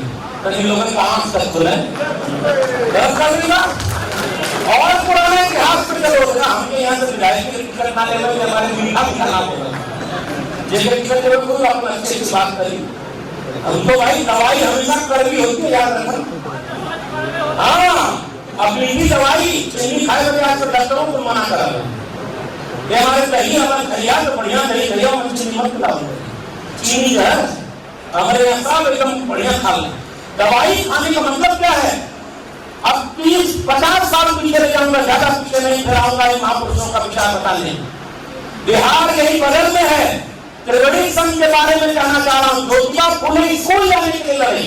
नहीं, लोगों का आंख तक खुले गलत कर देगा। और पुराने इतिहास में चलो ना, हमके यहाँ से विधायक की टिकट ना ले, हमारे मीठा भी खाना होगा। जैसे टिकट जरूर कोई अपना अच्छे से बात करी। हम तो भाई दवाई हमेशा कड़वी होती है, याद रखना। हाँ, अपनी भी दवाई चीनी खाए बजे आज डॉक्टरों को मना करा ये हमारे दही हमारे खलिया तो बढ़िया दही खलिया में चीनी मत खिलाओ। चीनी जो है हमारे यहाँ सब एकदम बढ़िया खा लें। दवाई खाने का मतलब क्या है? अब 30-50 साल पीछे ले जाऊंगा, ज्यादा पीछे नहीं फिर आऊंगा, महापुरुषों का विचार बता लें। बिहार यही बगल में है। त्रिवेणी संघ के बारे में कहना चाह रहा हूँ। ज्योतिबा फुले स्कूल जाने के लिए लड़े,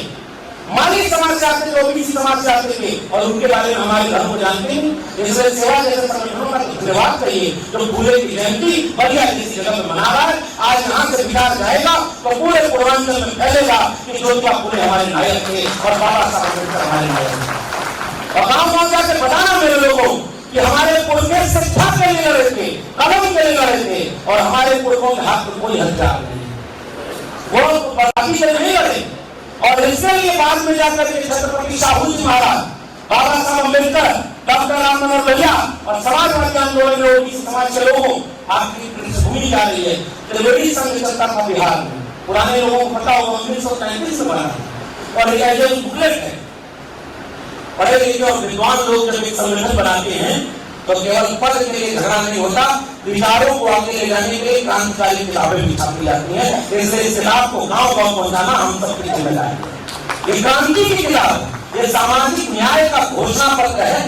माली समाज से आते थे, ओबीसी समाज से आते थे, और उनके बारे में हमारे धर्म को जानते हैं। इसलिए सेवा जैसे संगठनों का धन्यवाद चाहिए जो फूले की जयंती बढ़िया किसी जगह में मना रहा है। आज यहाँ से विचार जाएगा तो पूरे पूर्वांचल में फैलेगा कि ज्योतिबा फुले हमारे नायक थे और बाबा साहब अम्बेडकर हमारे नायक थे। और गाँव गाँव जाकर बताना मेरे लोगों कि हमारे पूर्वज शिक्षा के लिए लड़े थे, कलम के लिए लड़े थे, और हमारे पूर्वों के हाथ में कोई हथियार नहीं, वो बाकी से नहीं लड़े। और इसलिए बाद में जाकर के छत्रपति साहू जी महाराज, बाबा साहब अम्बेडकर, डॉक्टर राम मनोहर लोहिया और समाजवादी आंदोलन में ओबीसी समाज के लोगों आपकी पृष्ठभूमि जा रही है। त्रिवेणी संघ चलता था बिहार में, पुराने लोगों को पता होगा 1933 में बना, और ये बुकलेट है। पढ़े लिखे और विद्वान लोग जब एक संगठन बनाते हैं तो केवल पद के लिए झगड़ा नहीं होता, विचारों को आगे ले जाने के लिए क्रांतिकारी किताबें भी छापी जाती हैं। इसलिए इस किताब को गांव गांव पहुंचाना हम सबकी जिम्मेदारी है। ये क्रांति की किताब, ये सामाजिक न्याय का घोषणा पत्र है,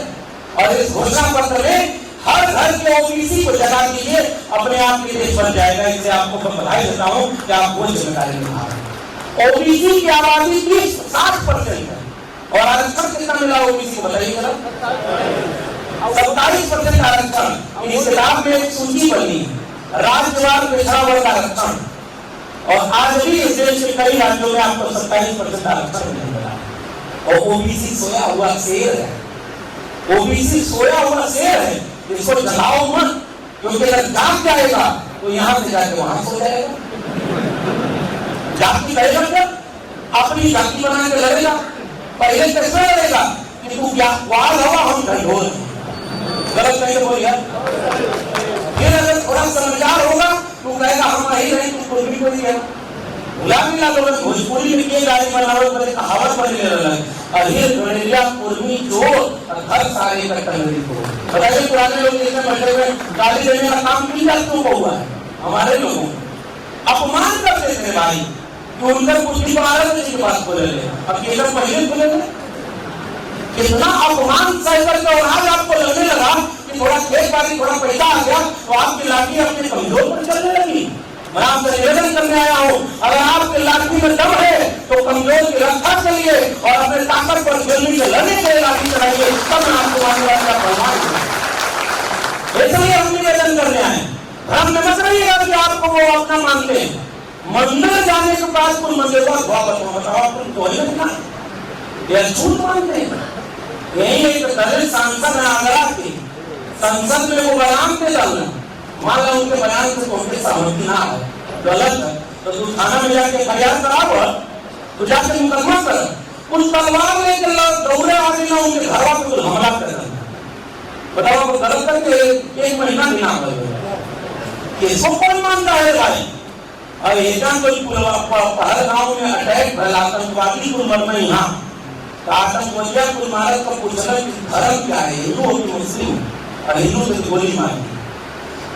और इस घोषणा पत्र में हर घर के ओबीसी को जगा दीजिए, अपने आप के देश बन जाएगा। इससे आपको मैं बधाई देता हूँ कि आप वो जिम्मेदारी निभा रहे हैं। ओबीसी की आबादी 60% है, और आरक्षण कितना मिला ओबीसी को बताइए जरा? 27% आरक्षण। इस किताब में एक सूची बनी राज्यवार पिछड़ा वर्ग आरक्षण, और आज भी इस देश के कई राज्यों में आपको 27% आरक्षण नहीं मिला। और ओबीसी सोया हुआ शेर है, ओबीसी सोया हुआ शेर है, इसको जगाओ मत, क्योंकि अगर जाग जाएगा तो यहाँ से जाके वहां सो जाएगा। जाति कहेगा क्या? अपनी जाति बना के लड़ेगा। पहले कैसे लड़ेगा कि तू क्या वाल हवा हम ढंढोर, गलत नहीं बोलिए। फिर अगर थोड़ा समझदार होगा तो कहेगा हम नहीं रहे, तू कुछ भी कोई है गुलामी ना लोग भोजपुरी में के गाड़ी बनाओ करे कहावत बने लगे। अरे गणेरिया कुर्मी चोर घर सारे का टंगड़ी को बताइए। पुराने लोग जैसे बैठे हुए गाली देने का काम किन जातियों को हुआ है? हमारे लोगों अपमान करते थे भाई कि उनकर कुछ भी भारत की बात बोले ले, अब ये सब पहले बोले कितना अपमान सह करके, और आज आपको लगने लगा कि थोड़ा खेत बाड़ी थोड़ा पैसा आ गया तो आपकी लाठी अपने कमजोर पर चलने लगी। मैं आपसे निवेदन करने आया हूँ, अगर आपके लाठी में दम है तो कमजोर की रक्षा के लिए और अपने ताकत पर खेलने से लड़ने के लिए लाठी चलाइए, तब मैं आपको आशीर्वाद का प्रमाण दूंगा। इसलिए हम निवेदन करने आए। हम समझ रहिएगा कि आपको वो अपना मानते हैं। मंदिर जाने के बाद कोई मंदिर का बताओ तुम तो ये झूठ मानते हैं। यही एक दलित सांसद है आगरा के, संसद में वो बयान दे डालना, मान लो उनके बयान से उनके सहमति ना है, गलत है, तो तू थाना में जाके फरियाद कराओ, तो जाके मुकदमा कर। उस तलवार लेकर दौड़े आगे ना उनके घरवा पे कुछ हमला कर देना, बताओ वो गलत करके 1 महीना बिना किसको कौन मानता है भाई? अब एक कोई पहल गाँव में अटैक भला आतंकवादी को मरना यहाँ आतंकवादियों को मारत का पूछना कि धर्म क्या है, हिंदू हो कि मुस्लिम, और हिंदू से गोली मारी।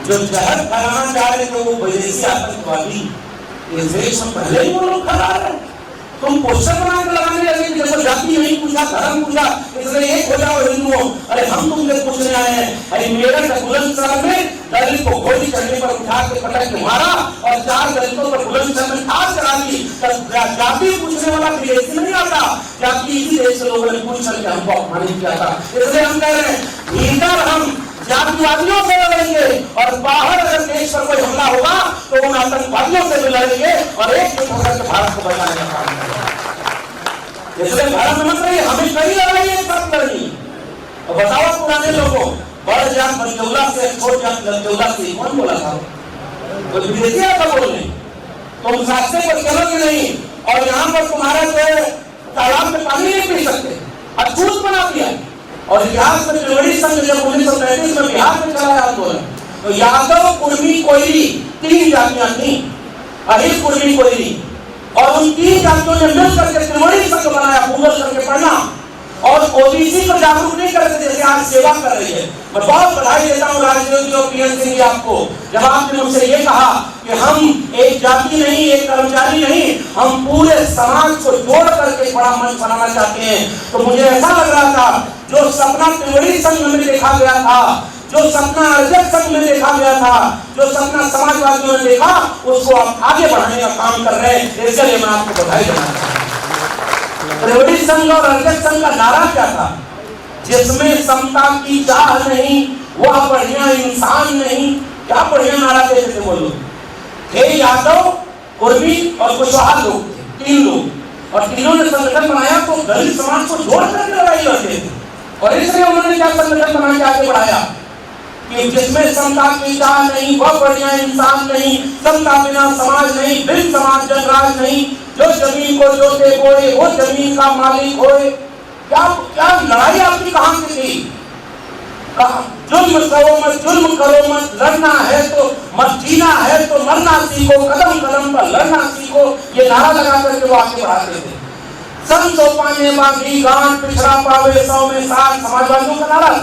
जो जहर फैलाना चाह रहे थे वो विदेशी आतंकवादी इस देश में पहले ही वो लोग खड़ा रहे। तुम पोस्टर बना के लगाने लगे कि देखो जाति नहीं पूछा, धर्म पूछा, इसलिए एक हो जाओ हिंदुओं। अरे हम तुमसे पूछने आए हैं। अरे मेरठ बुलंदशहर में दलित को गोली चढ़ने पर उठा के पटक के मारा और 4 दलितों पर बुलंदशहर में ठास करा दी। जाति पूछने वाला विदेशी नहीं आता, जाति इसी देश के लोगों ने पूछ करके हमको अपमानित किया था। इसलिए हम कह रहे हैं भीतर हम जातिवादियों से लड़ेंगे, और बाहर अगर देश पर कोई हमला होगा तो उन आतंकवादियों से भी लड़ेंगे, और एक होकर के भारत को बचाने का काम करेंगे। इसलिए भारत में मत रहिए, हमें कई लड़ाई एक साथ लड़नी। और बताओ पुराने लोगों, बड़ जात बंजौला से छोट जात बंजौला से कौन बोला था? कोई विदेशी आता बोलने? तुम रास्ते पर चलोगे नहीं, और यहाँ पर तुम्हारा जो तालाब में पानी नहीं पी सकते, अछूत बना दिया। और इतिहास में त्रिवेणी संघ जब 1935 में बिहार में चलाया आंदोलन, तो यादव, कुर्मी, कोयली 3 जातियां थी। अहिर, कुर्मी, कोयली, और उन 3 जातियों ने मिलकर के त्रिवेणी संघ बनाया। गूगल करके पढ़ना। और ओबीसी को जागरूक नहीं करते जैसे आज सेवा कर रही है। मैं बहुत बधाई देता हूँ राजनीति और पीएन सिंह जी आपको, जब आपने मुझसे ये कहा कि हम एक जाति नहीं, एक कर्मचारी नहीं, हम पूरे समाज को जोड़ करके बड़ा मंच बनाना चाहते हैं। तो मुझे ऐसा लग रहा था जो सपना त्रिवेणी संघ में देखा गया था, जो सपना अर्जक संघ में देखा गया था, जो सपना समाजवादियों ने देखा, उसको आप आगे बढ़ाने का काम कर रहे हैं। इसके लिए मैं आपको बधाई देना चाहता हूँ। त्रिवेणी संघ और अर्जक संघ का नारा क्या था? जिसमें समता की चाह नहीं, वह बढ़िया इंसान नहीं। क्या बढ़िया नारा देते थे वो लोग। थे यादव, कुर्मी और कुशवाहा लोग थे, 3 लोग, और तीनों ने संगठन बनाया तो दलित समाज को जोड़ करके लड़ाई लड़ते थे। और इसलिए उन्होंने क्या संगठन बना के आगे बढ़ाया कि जिसमें समता की चाह नहीं, वह बढ़िया इंसान नहीं, समता बिना समाज नहीं, बिन समाज जनराज नहीं, जो जमीन को जोते बोए वो जमीन का मालिक होए। क्या क्या लड़ाई आपकी कहां से थी? जुल्म करो मत, जुल्म करो मत, लड़ना है तो मत, जीना है तो मरना सीखो, कदम कदम पर लड़ना सीखो। ये नारा लगा करके वो आगे बढ़ाते थे। सन तो पाने बागी गांठ पिछड़ा पावे 100 में 60 समाजवादियों का नारा।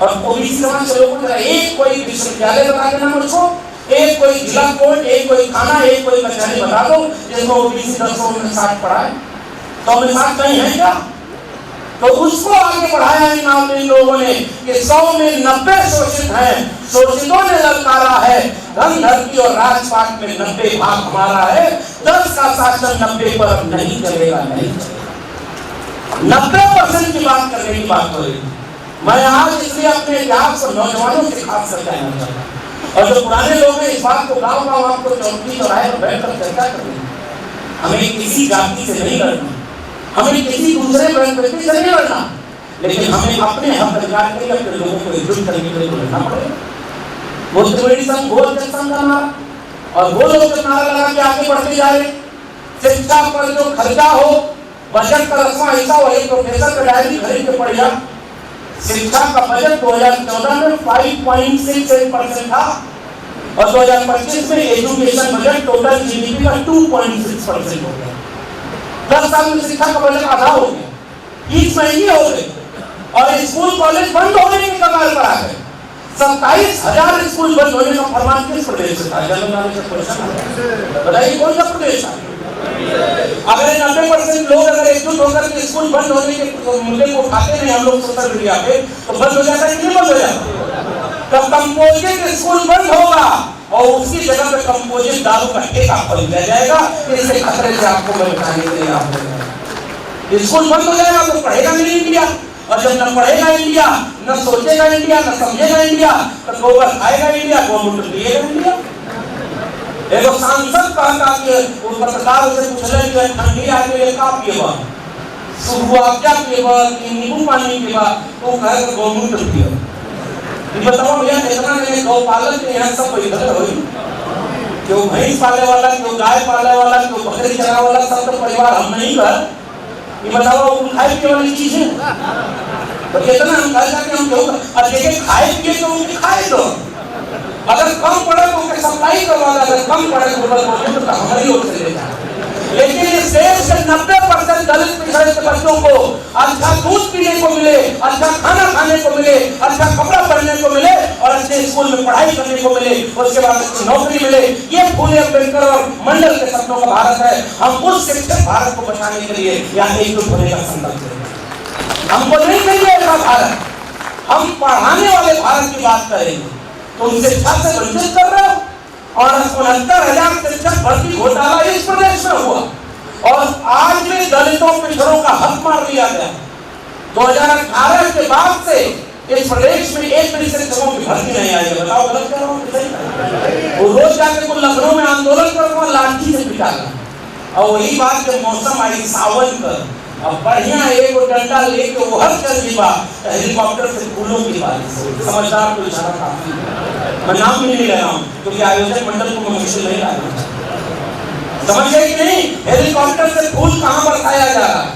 और ओबीसी समाज के लोगों को एक कोई विश्वविद्यालय बता देना मुझको, एक कोई जिला कोर्ट, एक कोई थाना, एक कोई कचहरी बता दो जिसमें ओबीसी 100 में 60 पढ़ा है। 100 में 60 कहीं है क्या? तो उसको आगे बढ़ाया इन लोगों ने कि 100 में 90 शोषित हैं, शोषितों ने ललकारा है, धन धरती और राजपाट में 90 भाग हमारा है, 10 का शासन 90 पर अब नहीं चलेगा, नहीं चलेगा। 90% की बात करने की बात हो रही। मैं आज इसलिए अपने इतिहास को नौजवानों से खास कर कहना चाहता हूँ, और जो पुराने लोग हैं इस बात को गाँव गाँव आपको चौकी चौराहे पर बैठकर चर्चा करेंगे। हमें किसी जाति से नहीं लड़ना, हमें किसी दूसरे व्यक्ति से नहीं लड़ना, लेकिन हमें अपने हक अधिकार के लिए अपने लोगों को एकजुट करने के लिए लड़ना पड़ेगा। वो त्रिवेणी संघ, वो अर्जक संघ का नारा, और वो लोग जो नारा लगा के आगे बढ़ते जा रहे। शिक्षा पर जो खर्चा हो, बजट का 10वां हिस्सा हो, एक प्रोफेसर का डायरी खरीद के पढ़ जा। शिक्षा का बजट 2014 में 5.68% था, और 2025 में एजुकेशन बजट टोटल जीडीपी का 2.6% हो गया। 10 साल में शिक्षा का बजट आधा हो गया, फीस महंगी हो गई, और स्कूल कॉलेज बंद होने के कगार पर आ गए। 27,000 स्कूल बंद होने का फरमान किस प्रदेश से था? बताइए कौन सा प्रदेश था? अगर 90% लोग अगर एकजुट होकर के स्कूल बंद होने के मुद्दे को उठाते नहीं हम लोग सोशल मीडिया पे, तो बंद हो जाता है कि नहीं बंद हो जाता? तब कंपोजिट स्कूल बंद होगा और उसकी जगह पे कंपोजिट दारू का ठेका खोल दिया जाएगा। इससे खतरे से आपको मैं बताने के लिए आप स्कूल बंद हो जाएगा तो पढ़ेगा नहीं इंडिया, और जब न पढ़ेगा इंडिया, न सोचेगा इंडिया, न समझेगा इंडिया, तो गोबर खाएगा इंडिया, गोमूत्र पिएगा इंडिया। एक सांसद कहता कि उस पत्रकार से पूछ रहे कि ठंडी आ गई का पिएगा, सुबह पिएगा कि नींबू पानी पिएगा, तो कहेगा गोमूत्र पिएगा। ये बताओ भैया कितना नहीं गौ पालक के यहाँ सब इधर हुई, क्यों भैंस पाले वाला, क्यों गाय पाले वाला, क्यों बकरी चराने वाला, सब तो परिवार हम नहीं कर। ये बताओ वो खाए पिए वाली चीज है, तो कितना हम कह सकते हम क्यों? अब देखिए खाए पिए तो उनके खाए दो, अगर कम पड़े तो उनके सप्लाई करवा दे, अगर कम पड़े तो हमारी ओर से ले जाए। लेकिन इस देश के 90% दलित पिछड़े के बच्चों को अच्छा दूध पीने को मिले, अच्छा खाना खाने को मिले, अच्छा कपड़ा पहनने को मिले, और अच्छे स्कूल में पढ़ाई करने को मिले, उसके बाद अच्छी नौकरी मिले। ये फूले अम्बेडकर और मंडल के सपनों का भारत है। हम उस शिक्षित भारत को बचाने के लिए यहाँ एकजुट होने का संकल्प लेंगे। हमको नहीं चाहिए ऐसा भारत, हम पढ़ाने वाले भारत की बात करेंगे। तो उन शिक्षा से वंचित कर रहे हो, और 69,000 शिक्षक भर्ती घोटाला इस प्रदेश में हुआ, और आज भी दलितों पिछड़ों का हक मार दिया गया। 2018 के बाद से इस प्रदेश में एक भी शिक्षकों की भर्ती नहीं आई है। बताओ गलत कह रहा हूँ? वो रोज जाके को लखनऊ में आंदोलन करता लाठी से पिटाना, और वही बात जब मौसम आई सावन का, अब बढ़िया एक डंडा लेके वो हर चल जीवा हेलीकॉप्टर से फूलों की बारिश। समझदार को इशारा काफी, मैं नाम भी नहीं ले रहा हूँ क्योंकि आयोजक मंडल को मैं मुश्किल नहीं ला रहा। समझ गए कि नहीं? हेलीकॉप्टर से फूल कहाँ बरसाया जा रहा है?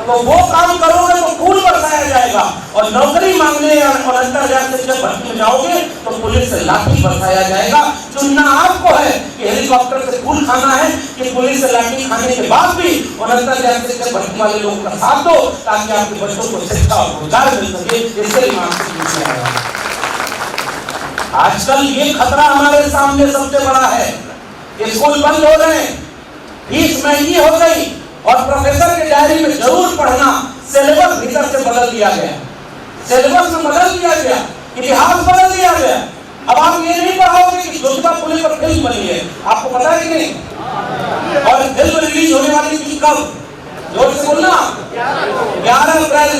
तो वो काम करोगे तो खून बरसाया जाएगा, और नौकरी मांगने और अंतर्राज्यीय शिक्षक भर्ती में जाओगे तो पुलिस से लाठी बरसाया जाएगा। चुनना आपको है कि हेलीकॉप्टर से खून खाना है कि पुलिस से लाठी खाने के बाद भी और अंतर्राज्यीय शिक्षक भर्ती वाले लोगों का साथ दो, ताकि आपके बच्चों को शिक्षा और रोजगार मिल सके। इसके लिए आपसे पूछना है, आजकल ये खतरा हमारे सामने सबसे बड़ा है, स्कूल बंद हो रहे हैं, फीस महंगी हो गई, और प्रोफेसर के डायरी में जरूर पढ़ना, सिलेबस भीतर से बदल दिया गया, सिलेबस में बदल दिया गया, इतिहास बदल दिया गया। अब आप ये नहीं पढ़ोगे कि ज्योतिबा फुले पर फिल्म बनी है, आपको पता है कि नहीं? और फिल्म रिलीज होने वाली थी कब? जोर से बोलना। 11 अप्रैल,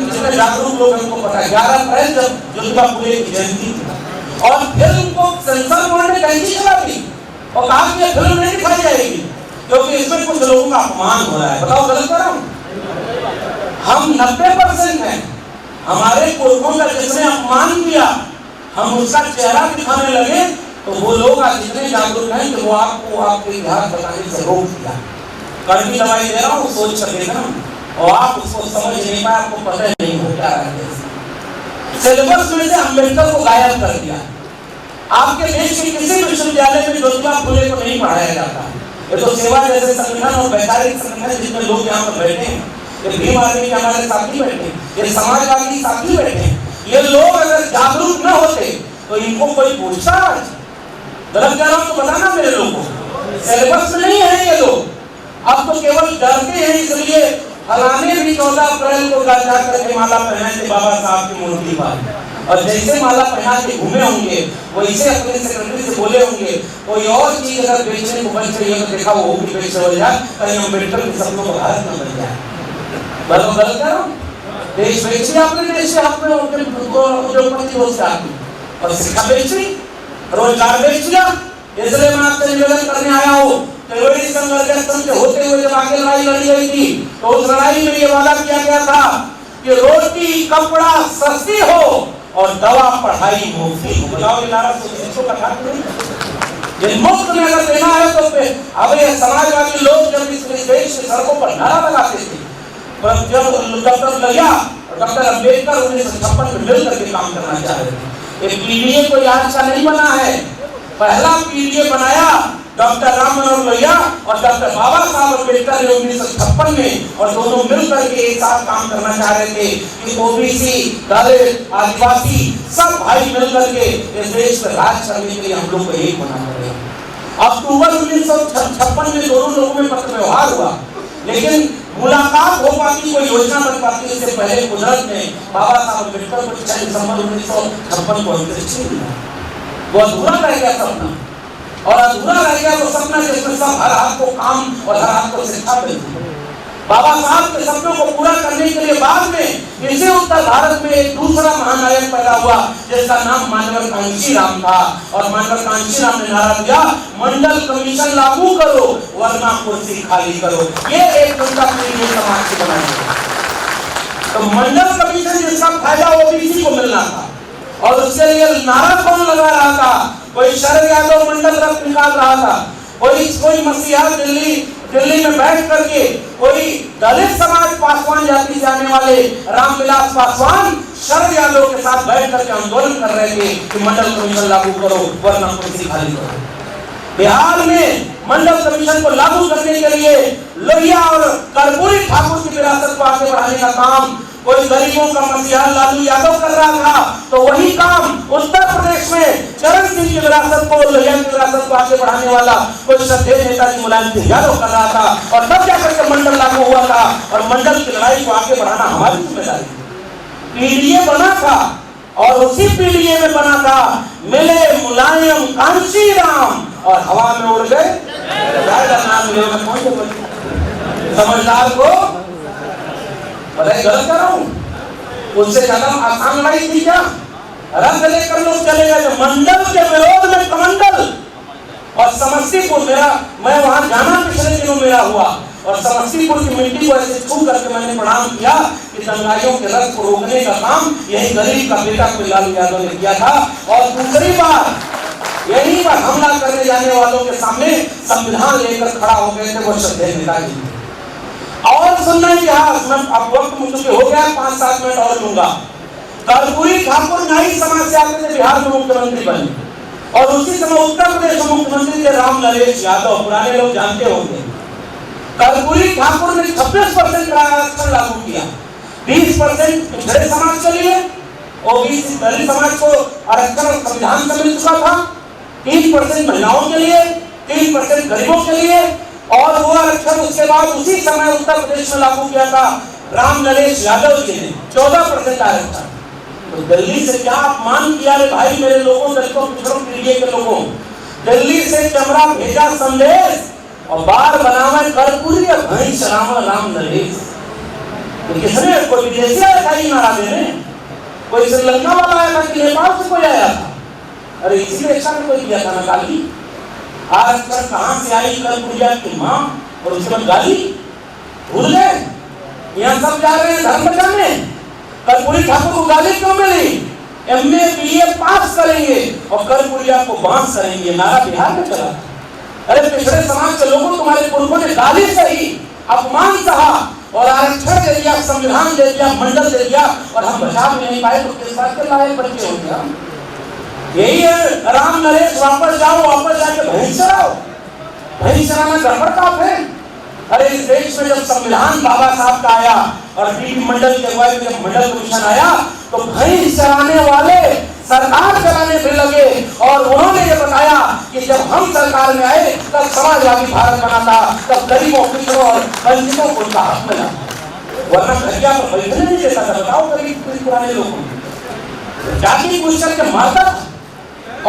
जिसमें जागरूक लोग हैं उनको पता है, 11 अप्रैल जब ज्योतिबा फुले की जयंती थी, और फिल्म को सेंसर बोर्ड ने कैंची चला दी और कहा कि ये फिल्म नहीं दिखाई जाएगी क्योंकि इसमें कुछ लोगों का अपमान हो रहा है। बताओ गलत कर रहा हूं? हम 90% हैं, हमारे पुरखों का जिसने अपमान किया हम उसका चेहरा दिखाने लगे तो वो लोग आज इतने जागरूक हैं कि वो आपको आपके इतिहास बताने से रोक दिया। कड़वी दवाई दे रहा हूँ, सोच सके ना, और आप उसको समझ नहीं पाए, आपको पता ही नहीं हो क्या है। सिलेबस में से अम्बेडकर को गायब कर दिया। आपके देश के किसी विश्वविद्यालय में ज्योतिबा फुले को नहीं पढ़ाया जाता। ये तो सेवा जैसे संगठन और वैचारिक संगठन जितने लोग यहाँ पर बैठे हैं, ये भीम आर्मी के हमारे साथी बैठे हैं, ये समाजवादी साथी बैठे हैं, ये लोग अगर जागरूक न होते तो इनको कोई पूछता? गलत कह रहा हूं तो बताना मेरे लोगों को। सिलेबस में नहीं है ये लोग, अब तो केवल डरते हैं, इसलिए फलाने भी 14 अप्रैल को जा करके माला पहनाए थे बाबा साहब की मूर्ति पर, और जैसे माला पहना के घूमे होंगे वैसे अपने सेक्रेटरी से बोले होंगे कोई और चीज अगर बेचने को बन चाहिए तो देखा वो भी बेच हो जाए, कहीं अम्बेडकर के सपनों को भारत न बन जाए। गलत कह रहा हूं? देश बेच लिया आपने, देश से आपने उद्योगपति हो से आपने, और शिक्षा बेच ली, रोजगार बेच लिया। इसलिए मैं आपसे निवेदन करने आया हूँ, त्रिवेणी संघर्ष के होते हुए जब आगे लड़ाई लड़ी गई थी तो उस लड़ाई में ये वादा किया गया था कि रोटी कपड़ा सस्ती हो और दवा पढ़ाई मुफ्त हो। बताओ ये नारा तो का था नहीं? ये मुफ्त में अगर देना है तो अब ये समाजवादी लोग जब इस देश की सड़कों पर नारा लगाते थे, जब डॉक्टर लोहिया और डॉक्टर अम्बेडकर 1956 में मिल करके काम करना चाह रहे थे। ये पीडीए कोई आज का नहीं बना है, पहला पीडीए बनाया डॉक्टर राम मनोहर लोहिया और डॉक्टर बाबा साहब अम्बेडकर ने 1956 में, और दोनों मिलकर के एक साथ काम करना चाह रहे थे कि ओबीसी, दलित, आदिवासी सब भाई मिलकर के इस देश पर राज करने के लिए हम लोग को एक बनाना पड़ेगा। अक्टूबर 1956 में दोनों लोगों में पत्र व्यवहार हुआ, लेकिन मुलाकात हो पाती, कोई योजना बन पाती, इससे पहले कुदरत ने बाबा साहब अम्बेडकर को 6 दिसंबर 1956 को अंतरिक्ष में दिया। वो अधूरा रह गया सपना, और अधूरा रह गया वो सपना जिसमें सब हर हाथ को काम और हर हाथ को शिक्षा मिलती। बाबा साहब के सपनों को पूरा करने के लिए बाद में इसी उत्तर भारत में एक दूसरा महानायक पैदा हुआ जिसका नाम मानव कांशीराम था, और मानव कांशीराम ने नारा दिया, मंडल कमीशन लागू करो वरना कुर्सी खाली करो। ये एक जनता के लिए समाज की बनाई। तो मंडल कमीशन जिसका फायदा ओबीसी को मिलना था, और उसके लिए नारा कौन लगा रहा था? कोई शरद यादव मंडल रथ निकाल रहा था, कोई मसीहा दिल्ली में बैठ करके कोई दलित समाज पासवान जाति से आने वाले रामविलास पासवान शरद यादव के साथ बैठ करके आंदोलन कर रहे थे कि मंडल कमीशन लागू करो वरना कुर्सी खाली करो। बिहार में मंडल कमीशन को लागू करने के लिए लोहिया और कर्पूरी ठाकुर की विरासत को आगे बढ़ाने का काम कोई गरीबों का मसीहा लालू यादव कर रहा था, तो वही काम उत्तर प्रदेश में चरण सिंह की विरासत को, लोहिया की विरासत को आगे बढ़ाने वाला कोई श्रद्धेय नेताजी मुलायम सिंह यादव कर रहा था, और तब जाकर के मंडल लागू हुआ था। और मंडल की लड़ाई को आगे बढ़ाना हमारी जिम्मेदारी थी। पीडीए बना था, और उसी पीडीए में बना था मिले मुलायम कांशीराम और हवा में उड़ गए। समझदार को गलत कर रहा हूं, उससे ज्यादा आसान लड़ाई थी क्या? रंग लेकर लोग चले गए। मंडल के विरोध में कमंडल, और समस्तीपुर मैं वहां जाना पिछले दिनों मेरा हुआ, और समस्तीपुर की मिट्टी को ऐसे छू करके मैंने प्रणाम किया कि दंगाइयों के रथ को रोकने का काम यही गरीब का बेटा लालू यादव ने किया था। और दूसरी बार यही पर हमला करने जाने वालों के सामने संविधान लेकर खड़ा हो गए थे वो श्रद्धेय नेताजी। और सुनना इतिहास, मैं अब वक्त मुझे हो गया, 5-7 मिनट और लूंगा। कर्पूरी ठाकुर नाई समाज से आते थे, बिहार में मुख्यमंत्री बने, और उसी समय उत्तर प्रदेश में मुख्यमंत्री थे राम नरेश यादव, पुराने लोग जानते होंगे। कर्पूरी ठाकुर ने 26% आरक्षण लागू किया, 20% पिछड़े समाज के लिए, ओबीसी दलित समाज को आरक्षण संविधान से मिल चुका था, 3% महिलाओं के लिए, 3% गरीबों के लिए, और वो आरक्षण उसके बाद उसी समय उत्तर प्रदेश में लागू किया था राम नरेश यादव जी ने, 14% आरक्षण। तो दिल्ली से क्या अपमान किया रे भाई मेरे लोगों, दलितों पिछड़ों पीढ़ी के लोगों। दिल्ली से चमड़ा भेजा संदेश और बार बनावे कर्पूरी भैंस राम नरेश। तो किसने, कोई विदेशी आया था ये नारा देने, कोई श्रीलंका वाला आया था कि नेपाल से कोई आया था? अरे इसीलिए अच्छा कोई किया था ना गाली। आरक्षण कहां से आई कर्पूरिया की मां, और उसके बाद गाली भूल गए। यहाँ सब जा रहे हैं धर्म बचाने, कर्पूरी ठाकुर को गाली क्यों मिली? एमए बीए पास करेंगे और कर्पूरिया को बांस करेंगे, नारा बिहार में चला। अरे पिछड़े समाज के लोगों, तुम्हारे पुरखों ने गाली सही, अपमान सहा और आरक्षण दे दिया, संविधान दे दिया, मंडल दे दिया, और हम बचा भी नहीं पाए, तो किस बात के लायक बच्चे होंगे हम? यही है राम नरेश, वापस जाओ, वापस जाके भैंस चराओ। भैंस चराना गड़बड़ काम है। अरे इस देश में जब संविधान बाबा साहब का आया और डीपी मंडल की अगुवाई में जब मंडल कमीशन आया, तो भैंस चराने वाले सरकार चलाने फिर लगे, और उन्होंने ये बताया कि जब हम सरकार में आए तब समाजवादी भारत बना था, तब गरीबों, पिछड़ों और वंचितों को उनका हक मिला, वरना घटिया पर बैठने नहीं देता था। बताओ गरीब पुराने लोगों जाति पूछ करके मारता था।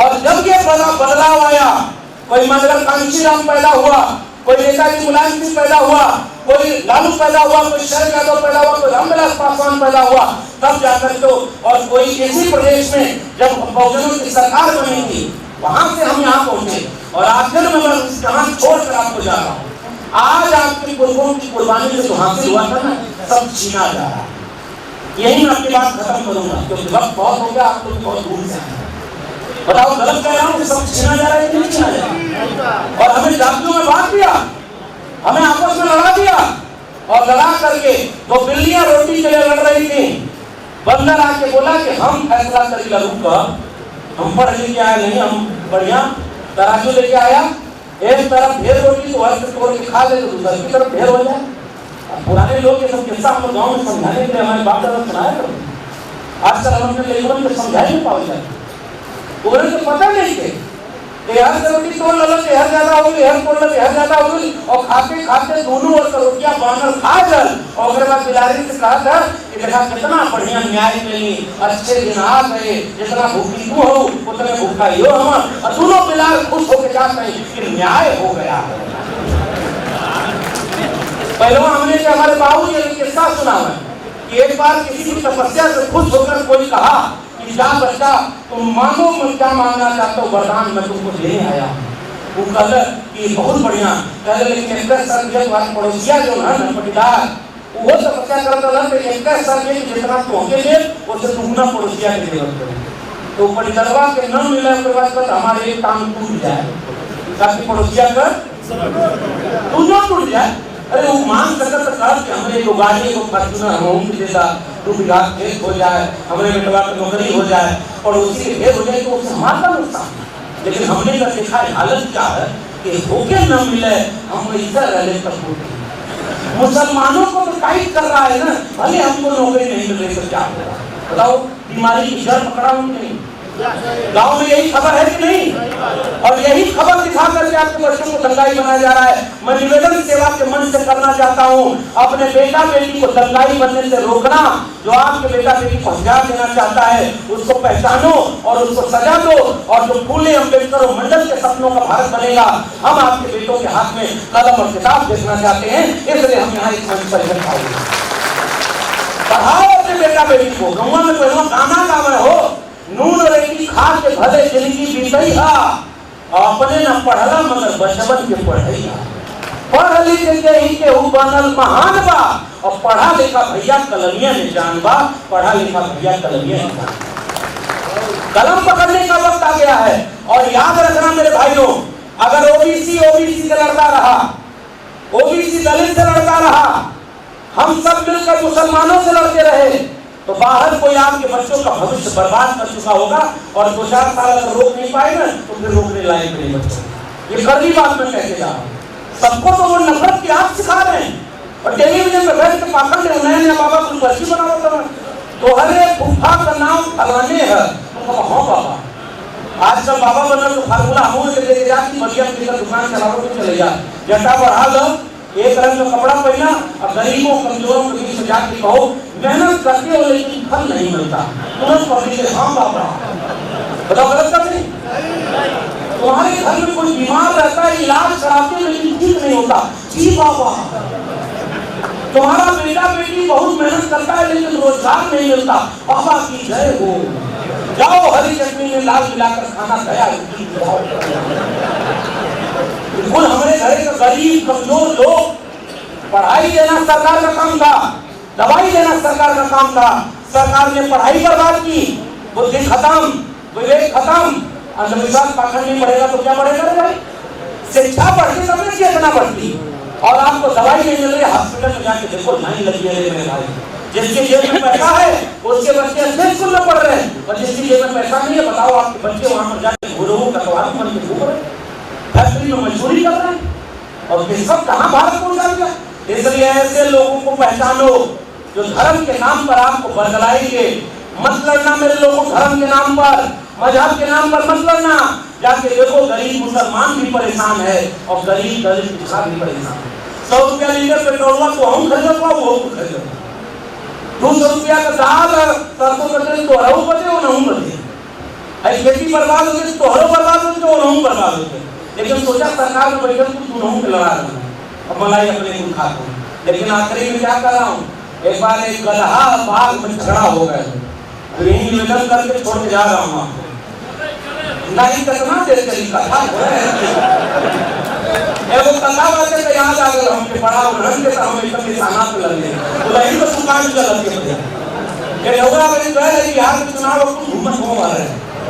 और जब ये बदलाव आया, कोई मंगल कांशीराम पैदा हुआ, कोई नेताजी मुलायम सिंह पैदा हुआ, कोई लालू पैदा हुआ, कोई शरद यादव पैदा हुआ, कोई रामविलास पासवान पैदा हुआ, तब जाकर तो, और कोई इसी प्रदेश में जब बहुजनों की सरकार बनी थी, वहां से हम यहाँ पहुंचे। और आखिर में मैं उस कहानी छोड़कर आपको जा रहा हूँ। आज आपके पुरखों की कुर्बानी जो हासिल हुआ था ना, सब छीना जा रहा है। यही मैं आपकी बात खत्म करूंगा, क्योंकि वक्त बहुत हो गया, आप लोग बहुत दूर से आए। बताओ गलत कह रहा हूँ कि सब छीना जा रहा है कि नहीं छीना जा रहा? और हमें जातियों में बांट दिया, हमें आपस में लड़ा दिया, और लड़ा करके वो बिल्लियां रोटी के लिए लड़ रही थी। बंदर आके बोला कि हम फैसला करके लड़ूंगा, हम पढ़ लिखे आए नहीं, हम बढ़िया तराजू लेके आया, एक तरफ ढेर रोटी तो हर तोड़ के खा ले, तो दूसरी की तरफ ढेर हो जाए। पुराने लोग ये सब किस्सा हम गाँव में समझाने के लिए हमारे बाप दादा सुनाया करो। आजकल हम अपने लेखन में समझा नहीं पाओ जाए, उन्हें तो पता नहीं थे कि हर रोटी तोड़ लो, हर ज्यादा होगी, हर तोड़ लो, हर ज्यादा होगी, और खाते खाते दोनों और रोटियां बानर खा कर, और उसके बाद बिलारी से कहा था कि देखा कितना बढ़िया न्याय मिली, अच्छे दिन आ गए, जितना भूखी तू हो उतने भूखा ही हो हम, और दोनों बिलार खुश होकर जाते हैं कि न्याय हो गया। पहले हमने हमारे बाबू जी ने किस्सा सुना है कि एक बार किसी की तपस्या से खुश होकर कोई कहा कि जा बच्चा, तुम मांगो, मैं क्या मांगना चाहते हो, वरदान मैं तुमको देने आया। वो कहले कि बहुत बढ़िया, कहले लेकिन एक सर पड़ोसिया जो है ना पटीदार, वो तपस्या करता रहा कि एक सर जितना पहुंचेंगे उससे दुगना पड़ोसिया की जरूरत पड़ेगी। तो पटीदारवा के न मिले उसके बाद हमारे एक काम टूट जाए, ताकि पड़ोसिया का टूट जाए। अरे वो मांग सकता था कि हमें एगो गाड़ी, एगो फॉर्च्यूनर हम देता, 2 बीघा खेत हो जाए, हमारे बेटवा की नौकरी हो जाए, और उसी के खेत हो जाए, तो उससे हमारा नुकसान। लेकिन हमने का देखा हालत क्या है कि होके न मिले, हम इधर रहने तक मुसलमानों को तो टाइट कर रहा है ना, भले हमको नौकरी नहीं मिल रही तो क्या होगा? बताओ, बीमारी की जड़ पकड़ा हूं कि नहीं? गांव में यही खबर है कि नहीं? और यही खबर दिखा करके आपके बच्चों को दंगाई बनाया जा रहा है। मैं निवेदन सेवा के मन से करना चाहता हूँ, अपने बेटा बेटी को दंगाई बनने से रोकना। जो आपके बेटा बेटी को हथियार देना चाहता है उसको पहचानो और उसको सजा दो, और जो फूले अम्बेडकर और मंडल के सपनों का भारत बनेगा, हम आपके बेटों के हाथ में कलम और किताब देखना चाहते हैं, इसलिए हम यहाँ इस मंच पर इकट्ठा हुए। पढ़ाओ अपने बेटा बेटी को, गंगा में कोई गाना गावे हो, नून रेती खा के भले जिंदगी बीतई हा, अपने न पढ़ला मगर बचपन के पढ़ैया। पढ़ लिख के ही के हु बनल महान बा, और पढ़ा लिखा भैया कलमिया ने जान बा, पढ़ा लिखा भैया कलमिया ने जान। कलम पकड़ने का वक्त आ गया है। और याद रखना मेरे भाइयों, अगर ओबीसी से लड़ता रहा, ओबीसी दलित से लड़ता रहा, हम सब मिलकर मुसलमानों से लड़ते रहे तो बाहर कोई आपके बच्चों का भविष्य बर्बाद कर चुका होगा, और 2-4 साल अगर रोक नहीं पाए ना तो फिर रोकने लायक नहीं बच्चों। ये कड़ी बात मैं कहते जा रहा हूँ। सबको तो वो नफरत की आग सिखा रहे हैं, और टेलीविजन पे बैठ के पाखंड नया बाबा कुछ बच्ची बनाओ तो हर एक फूफा का नाम फलाने है। हाँ बाबा, आज जब बाबा बना तो फार्मूला हम लेके जाती बढ़िया दुकान चलाओ तो चले जा, जटा बढ़ा लो, एक रंग का कपड़ा पहना और गरीबों कमजोरों के बीच जाके कहो मेहनत करते हो लेकिन फल नहीं मिलता, तुरंत पकड़ी के हाँ बाबा। बताओ गलत कर नहीं? तुम्हारे घर में कोई बीमार रहता है, इलाज कराते लेकिन ठीक नहीं होता, जी बाबा। तुम्हारा बेटा बेटी बहुत मेहनत करता है लेकिन रोजगार नहीं मिलता, बाबा की जय हो। जाओ हरी चटनी में लाल मिलाकर खाना खाया। बिल्कुल हमारे घर के गरीब कमजोर लोग, पढ़ाई देना सरकार का काम था, दवाई देना सरकार का काम था। सरकार ने पढ़ाई बर्बाद की, बुद्धि खत्म, विवेक खत्म, अंधविश्वास पाखंड नहीं बढ़ेगा तो क्या बढ़ेगा रे भाई? शिक्षा बढ़ती तब ना चेतना बढ़ती। और आपको दवाई नहीं मिल रही, हॉस्पिटल में जाके देखो लाइन लगी है मेरे भाई। जिसके जेब में पैसा है उसके बच्चे अच्छे स्कूल में पढ़ रहे हैं, और जिसकी जेब में पैसा नहीं है बताओ आपके बच्चे वहां पर जाके गुरुओं कटवारू बन के घूम रहे, फैक्ट्री में मजदूरी कर रहे हैं, और ये सब कहाँ भारत पहुंचा दिया। इसलिए ऐसे लोगों को पहचानो जो धर्म के नाम पर आपको बदलाएंगे। मत लड़ना मेरे लोगों, धर्म के नाम पर, मजहब के नाम पर मत लड़ना। जाके देखो गरीब मुसलमान भी परेशान है और गरीब दलित पिछड़ा भी परेशान है। 100 रुपया लीटर पेट्रोल को हम खरीद वो खरीद, 200 रुपया का दाल सरसों का तेल तो हराऊ बचे वो नहीं बचे। अरे खेती बर्बाद हो गई तो हरो बर्बाद होते वो नहीं बर्बाद होते। लेकिन सोचा सरकार में बैठे तू नहीं लड़ा रहा हूँ, अब मलाई अपने को खाता हूँ। लेकिन आखिरी में क्या कर रहा हूँ, एक बार एक गधा बाग में खड़ा हो गया, तो यही निवेदन करके छोड़ के जा रहा हूँ आपको। नहीं कितना देर चली कथा हो एगो कथा बातें तो याद आ गया हमके बड़ा उड़न के हम एकदम निशाना पे लग गए, तो वही तो दुकान चलत के ये लोगा बड़ी कह रही बिहार के चुनाव को घूमत हो रहा है,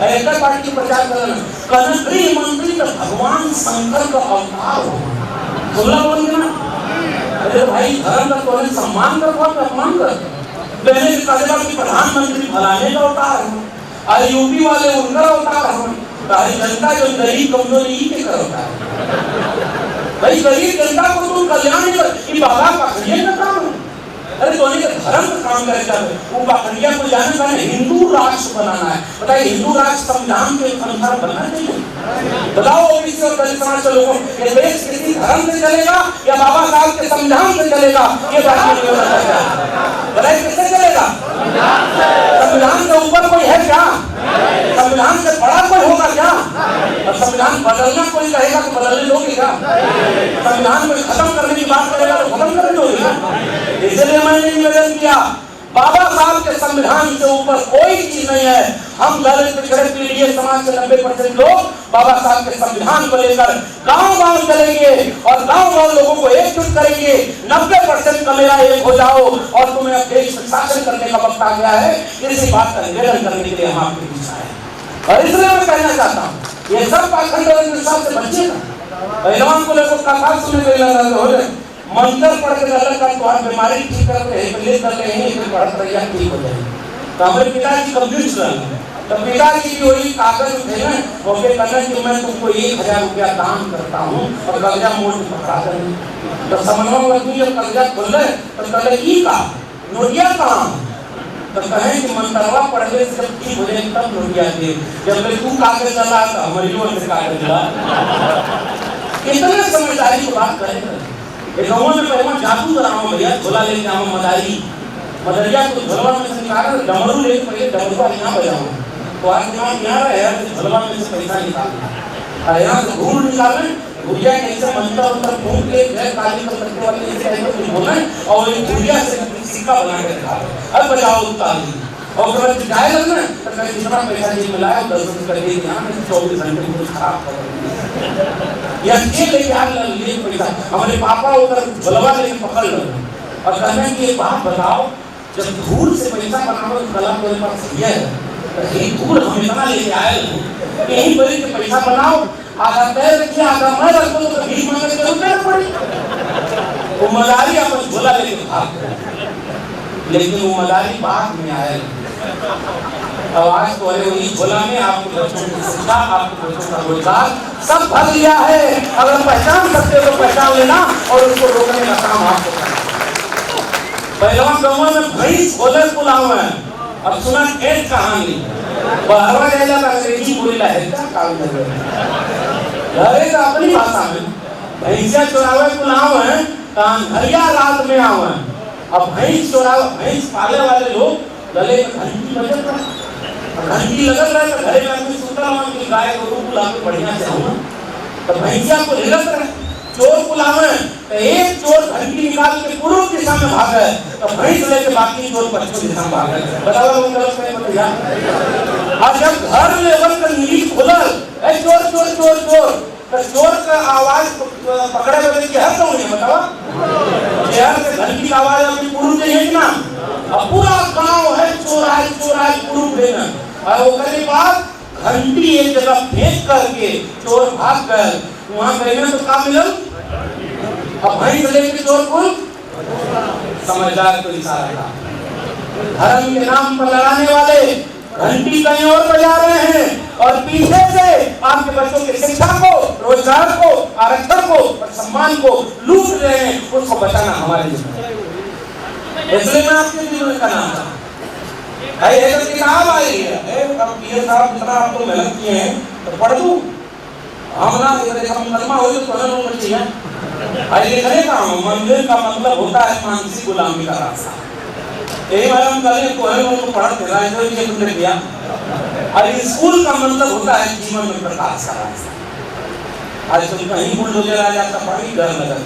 एक पार्टी की प्रचार कर रहा है, केंद्रीय मंत्री तो भगवान शंकर का अवतार हो, बोला बोल ना। अरे भाई धर्म का कोई सम्मान कर, बहुत अपमान कर। मैंने कहा कि प्रधानमंत्री फलाने का अवतार है, और यूपी वाले उनका अवतार है, सारी जनता जो गरीब कमजोरी के करता है। भाई गरीब जनता को तुम कल्याण नहीं कर, बाबा पाखंडिया का काम है। अरे तो धर्म का काम करता है, वो पाखंडिया को जाने का हिंदू राष्ट्र बनाना है। बताइए हिंदू राष्ट्र संविधान के अनुसार बनना चाहिए। बताओ ओबीसी और दलित समाज के लोगों ये देश किसी धर्म से चलेगा या बाबा साहब के संविधान से चलेगा? ये बात मुझे बताना चाहिए। बताइए किससे चलेगा? संविधान के ऊपर कोई है क्या? संविधान से बड़ा कोई होगा क्या? और संविधान बदलना कोई कहेगा तो बदलने दोगे क्या? संविधान में खत्म करने की बात करेगा तो खत्म करने दोगे? इसलिए मैंने निवेदन किया, बाबा साहब के संविधान से ऊपर कोई चीज नहीं है। हम दलित पिछड़े पीढ़ी समाज के 90% लोग बाबा साहब के संविधान को लेकर गांव-गांव चलेंगे और गांव-गांव लोगों को एकजुट करेंगे। 90% का मेरा एक हो जाओ और तुम्हें अब देश में शासन करने का वक्त आ गया है। इसी बात का निवेदन करने के लिए हम आपके बीच आए हैं। और इसलिए मैं कहना चाहता हूँ ये सब पाखंड और अंधविश्वास से बचिएगा। पहलवान को लेकर कथा सुनने के लिए हो रहे मंत्र पढ़ के अलग का तो आप बीमारी ठीक करते हैं, लिख करते हैं, फिर पढ़ कर यह ठीक हो जाएगी। तो हमारे पिताजी कंफ्यूज रहे, तो पिताजी की वही कागज थे ना, वो कहना कि मैं तुमको 1000 रुपया दान करता हूँ और कब्जा मोड़ के पकड़ा कर। तो समझवा वर्दी जब कब्जा खोल रहे तो कहले ई का नोटिया कहाँ? तो कहे कि मंत्रवा पढ़ने से जब ठीक हो जाए तब नोटिया दे। जब तू कागज चला तो हमारी ओर से कागज चला। कितने समझदारी की बात करें। गाँव में पहले जादू कराओ भैया, झोला लेके आओ मदारी, मदरिया को झोलवा में से निकाल डमरू लेके पहले डमरुआ यहाँ बजाओ। तो आज दिमाग यहाँ रहा है कि झोलवा में से पैसा निकालना, यहाँ से घूर निकालें, गुड़िया कैसे मंत्र उतर फूंक के जय काली को करने वाले ऐसे बोले और ये गुड़िया से सिक्का बना के दिखा अब बजाओ ताली और जब जाए लगना तो कहीं जितना पैसा जी मिलाया 10 रुपये दे दिया, 24 घंटे में खराब कर या ये लेके आ ले पैसा। हमारे पापा उधर बलवा लेके पकड़ लो और कहने की एक बात बताओ, जब धूल से पैसा बनाओ तो कला मेरे पास ये है, एक धूल हम इतना लेके आए यही बड़ी के पैसा बनाओ, आधा पैर रखिए आधा मैं रखो तो भीख मांगे जरूरत नहीं पड़ी। वो मदारी अपन झोला लेके भाग लेकिन वो मदारी बाद में आए। अब आज तो अरे वही झोला में आपके बच्चों की शिक्षा, आपके बच्चों का रोजगार सब भर लिया है। अगर पहचान सकते हो तो पहचान लेना और उसको रोकने का काम आपको करना। पहलवा गाँव में भैंस बोले बुलाव है। अब सुना खेत कहानी बहरवा जाएगा तो अंग्रेजी बोलेला है क्या काम कर रहे अरे तो अपनी भाषा में भैंसिया चुरावे बुलाव है हरिया रात में आवे। अब भैंस चुरावे भैंस पाले वाले लोग गले में घंटी बजत रहा घंटी लगल रहा तो घरे में आदमी सुनता रहा कि गाय को बुला के बढ़िया से आऊँ तो भैंसिया को हिलत रहे चोर बुलावे तो एक चोर घंटी निकाल के पूर्व दिशा में भागे तो भैंस लेके बाकी चोर पश्चिम दिशा में भागे। बताओ वो गलत है बताइए। और जब घर लेवल का नीली खुलल ए चोर चोर चोर चोर तो चोर का आवाज पकड़े वाले की हद नहीं बताओ। शहर से घंटी की आवाज अपनी पूर्व से है ना अब पूरा गांव है चोराई पूर्व देना और वो करने बाद घंटी एक जगह फेंक करके चोर भाग गए। वहां गए तो क्या मिलल अब भैंस लेके चोर को समझदार को इशारा था। धर्म के नाम पर लड़ाने वाले घंटी कहीं और बजा रहे हैं और पीछे से आपके बच्चों की शिक्षा को, रोजगार को, आरक्षण को और सम्मान को लूट रहे हैं। उसको बचाना हमारे लिए। इसलिए मैं आपके जीवन का नाम था भाई एक किताब आई है अब पीए साहब जितना आपको मेहनत किए हैं तो पढ़ दूं हम ना हम कलमा हो तो पढ़ना होना चाहिए। भाई लिखने का मंदिर का मतलब होता है मानसिक गुलामी का रास्ता। यही वाला हम कल को पढ़ते रहे ये तुमने किया और स्कूल का मतलब होता है जीवन में प्रकाश का रास्ता। आज तुम कहीं बुलडोजर आ जाता पढ़ी घर नगर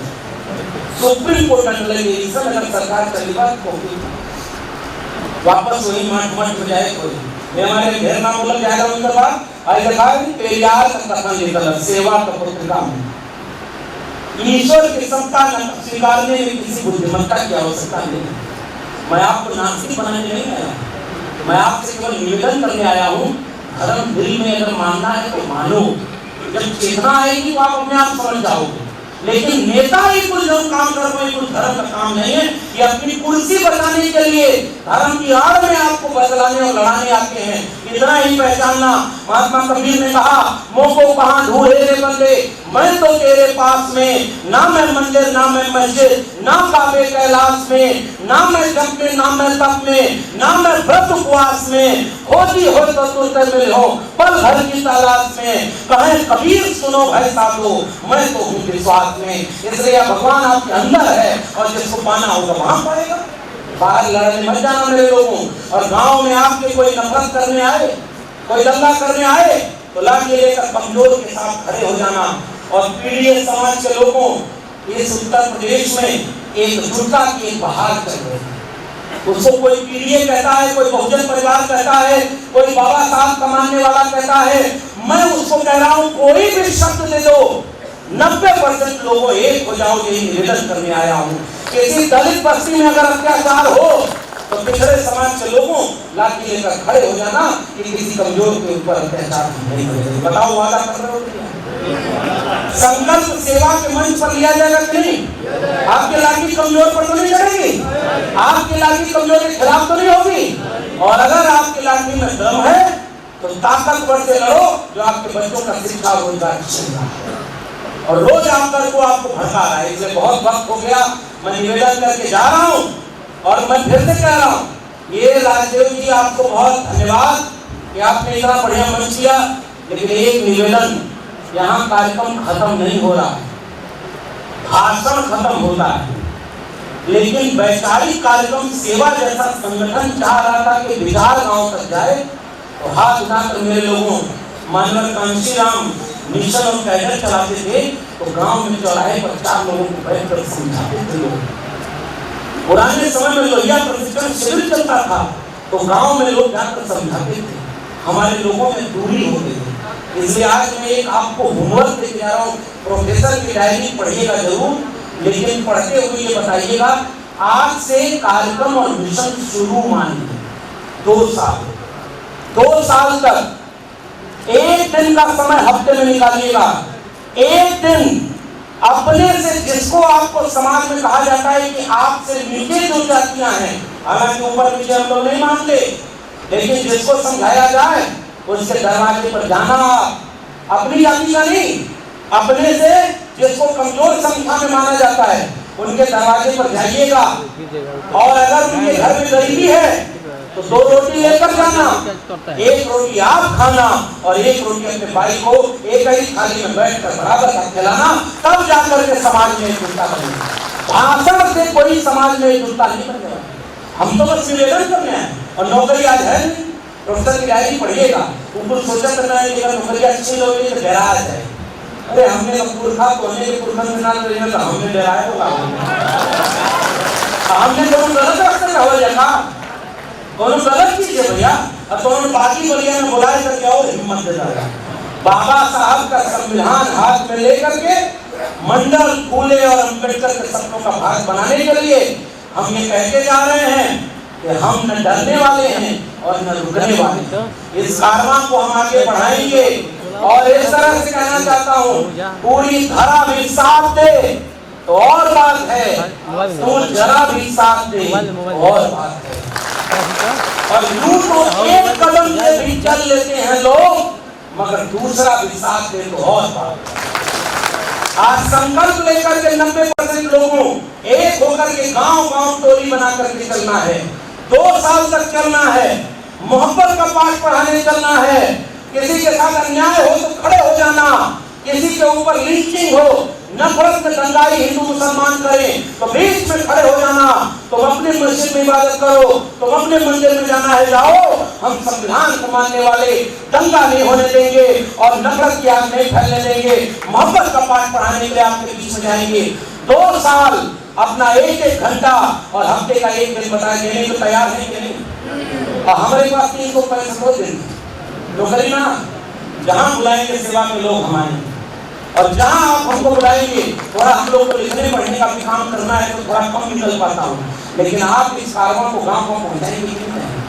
सुप्रीम कोर्ट लगे सब अगर सरकार चली बात को वापस वही मठ हो जाए कोई मैं हमारे घर ना बोला जाएगा उनके बाद आज देखा पेरियार का कथन निकला सेवा का पत्रिका में ईश्वर की सत्ता न स्वीकारने में किसी बुद्धिमत्ता की आवश्यकता नहीं। मैं आपको नास्तिक बनाने नहीं आया मैं आपसे केवल निवेदन करने आया हूँ। धर्म दिल में अगर मानना है तो मानो जब चेतना आएगी तो आप अपने आप समझ जाओगे। लेकिन नेता ही कुछ जो काम कर रहे हैं कुछ धर्म का काम नहीं है। ये अपनी कुर्सी बचाने के लिए धर्म की आड़ में आपको बदलाने और लड़ाने आते हैं। इतना ही पहचानना महात्मा कबीर ने कहा मोह को कहां ढूंढे रे बंदे मैं तो तेरे पास में ना मैं मंदिर ना मैं मस्जिद ना काबे कैलाश में ना मैं जप में ना मैं तप में ना मैं व्रत उपवास में खोजी हो तो तुझसे मिले हो पल भर की तलाश में कहे कबीर सुनो भाई साधो मैं तो हूँ विश्वास में। इसलिए भगवान आपके अंदर है और जिसको पाना होगा वहां पाएगा। बाहर लड़ने मत जाना मेरे लोगों। और गांव में आपके कोई नफरत करने आए कोई दंगा करने आए तो लाठी लेकर कमजोर के साथ खड़े हो जाना। और पीड़ित समाज के लोगों इस उत्तर प्रदेश में एकजुटता की बहार चल रही है। उसको कोई पीड़ित कहता है कोई बहुजन परिवार कहता है कोई बाबा साहब कमाने वाला कहता है। मैं उसको कह रहा हूँ कोई भी शब्द दे दो 90% लोगों एक हो जाओ यही निवेदन करने आया हूँ। किसी दलित बस्ती में अगर अत्याचार हो तो पिछड़े समाज के लोगों लाठी लेकर खड़े हो जाना कि किसी कमजोर के ऊपर अत्याचार नहीं करेंगे। बताओ वादा कर रहे हो संकल्प सेवा के मंच पर लिया जाएगा कि नहीं? आपकी लाठी कमजोर पर तो नहीं चढ़ेगी आपकी लाठी कमजोर के खिलाफ तो नहीं होगी। और अगर आपकी लाठी में दम है तो ताकतवर से लड़ो जो आपके बच्चों का शिक्षा रोजगार छीन रहा है और रोज आकर को आपको भड़का रहा है। इसलिए बहुत वक्त हो गया मैं निवेदन करके जा रहा हूँ और मैं फिर से कह रहा हूँ ये राजदेव जी आपको बहुत धन्यवाद कि आपने इतना बढ़िया मंच किया। लेकिन एक निवेदन यहाँ कार्यक्रम खत्म नहीं हो रहा भाषण खत्म होता है लेकिन वैचारिक कार्यक्रम सेवा जैसा संगठन चाह रहा था कि बिहार गांव तक जाए तो हाथ उठाकर मेरे लोगों मानवर कांशीराम मिशन और कैडर चलाते थे तो गांव में चौराहे पर 4 लोगों को बैठकर समझाते थे लोग। पुराने समय में लोहिया प्रशिक्षण शिविर चलता था तो गांव में लोग जाकर समझाते थे हमारे लोगों में दूरी हो गई। इसलिए आज मैं एक आपको होमवर्क देके जा रहा हूँ। प्रोफेसर की डायरी पढ़िएगा जरूर लेकिन पढ़ते हुए ये बताइएगा आज से कार्यक्रम और मिशन शुरू मानिए 2 साल तक एक दिन का समय हफ्ते में निकालिएगा। एक दिन अपने से जिसको आपको समाज में कहा जाता है कि आपसे नीचे जो जातियां हैं हालांकि ऊपर नीचे हम लोग नहीं मानते, लेकिन जिसको समझाया जाए उसके दरवाजे पर जाना, अपनी जाति का नहीं, अपने से जिसको कमजोर संख्या में माना जाता है उनके दरवाजे पर जाइएगा। और अगर उनके घर में गरीबी है तो 2 रोटी लेकर जाना, 1 रोटी आप खाना और 1 रोटी अपने भाई को एक ही थाली में बैठकर बराबर का खिलाना, तब जाकर के समाज में एकजुटता बनेगी। भाषण से कोई समाज में एकजुटता नहीं बनेगा। हम तो बस निवेदन करने हैं, और नौकरी आज है नहीं। प्रोफेसर की डायरी पढ़िएगा, ऊपर सोचा करना है कि अगर नौकरी अच्छी होगी तो गैराज है। अरे हमने पुरखा कोने के पुरखन से नाम लेना तो हमने डराया होगा, हमने तो गलत रास्ते में हो जाएगा, कौन गलत कीजिए भैया, और कौन बाकी बलिया में बुलाए करके और हिम्मत दे जाएगा। बाबा साहब का संविधान हाथ में लेकर के मंडल, फूले और अम्बेडकर के सपनों का भाग बनाने के लिए हम ये कहते जा रहे हैं कि हम न डरने वाले हैं और न रुकने वाले हैं। इस कारवां को हम आगे बढ़ाएंगे। और इस तरह से कहना चाहता हूँ, पूरी धरा भी साथ दे तो और बात है, तू जरा भी साथ दे और बात है। और यूं तो एक कदम से भी चल लेते हैं लोग, मगर दूसरा भी साथ दे तो और बात है। आज संकल्प लेकर के 90% लोगों एक होकर के गांव-गांव टोली बना करके चलना है। 2 साल तक चलना है, मोहब्बत का पाठ पढ़ाने चलना है। किसी के साथ अन्याय हो तो खड़े हो जाना, किसी के ऊपर लिंचिंग हो, नफरत में दंगाई हिंदू मुसलमान करें तो बीच में खड़े हो जाना। तुम अपने मस्जिद में इबादत करो, तुम अपने मंदिर में जाना है जाओ, हम संविधान को मानने वाले दंगा नहीं होने देंगे और नफरत की आग नहीं फैलने देंगे। मोहब्बत का पाठ पढ़ाने के लिए आपके बीच में जाएंगे। 2 साल अपना 1-1 घंटा और हफ्ते का 1 दिन बता देने को तैयार है कि नहीं? और हमारे पास 365 दिन नौकरी ना, जहाँ बुलाएंगे सेवा में लोग हमारे, और जहाँ आप हमको बुलाएंगे थोड़ा हम लोग को लिखने पढ़ने का भी काम करना है तो थोड़ा कम निकल पाता हूँ, लेकिन आप इस कारवां को गाँव गाँव पहुँचाएंगे कि नहीं?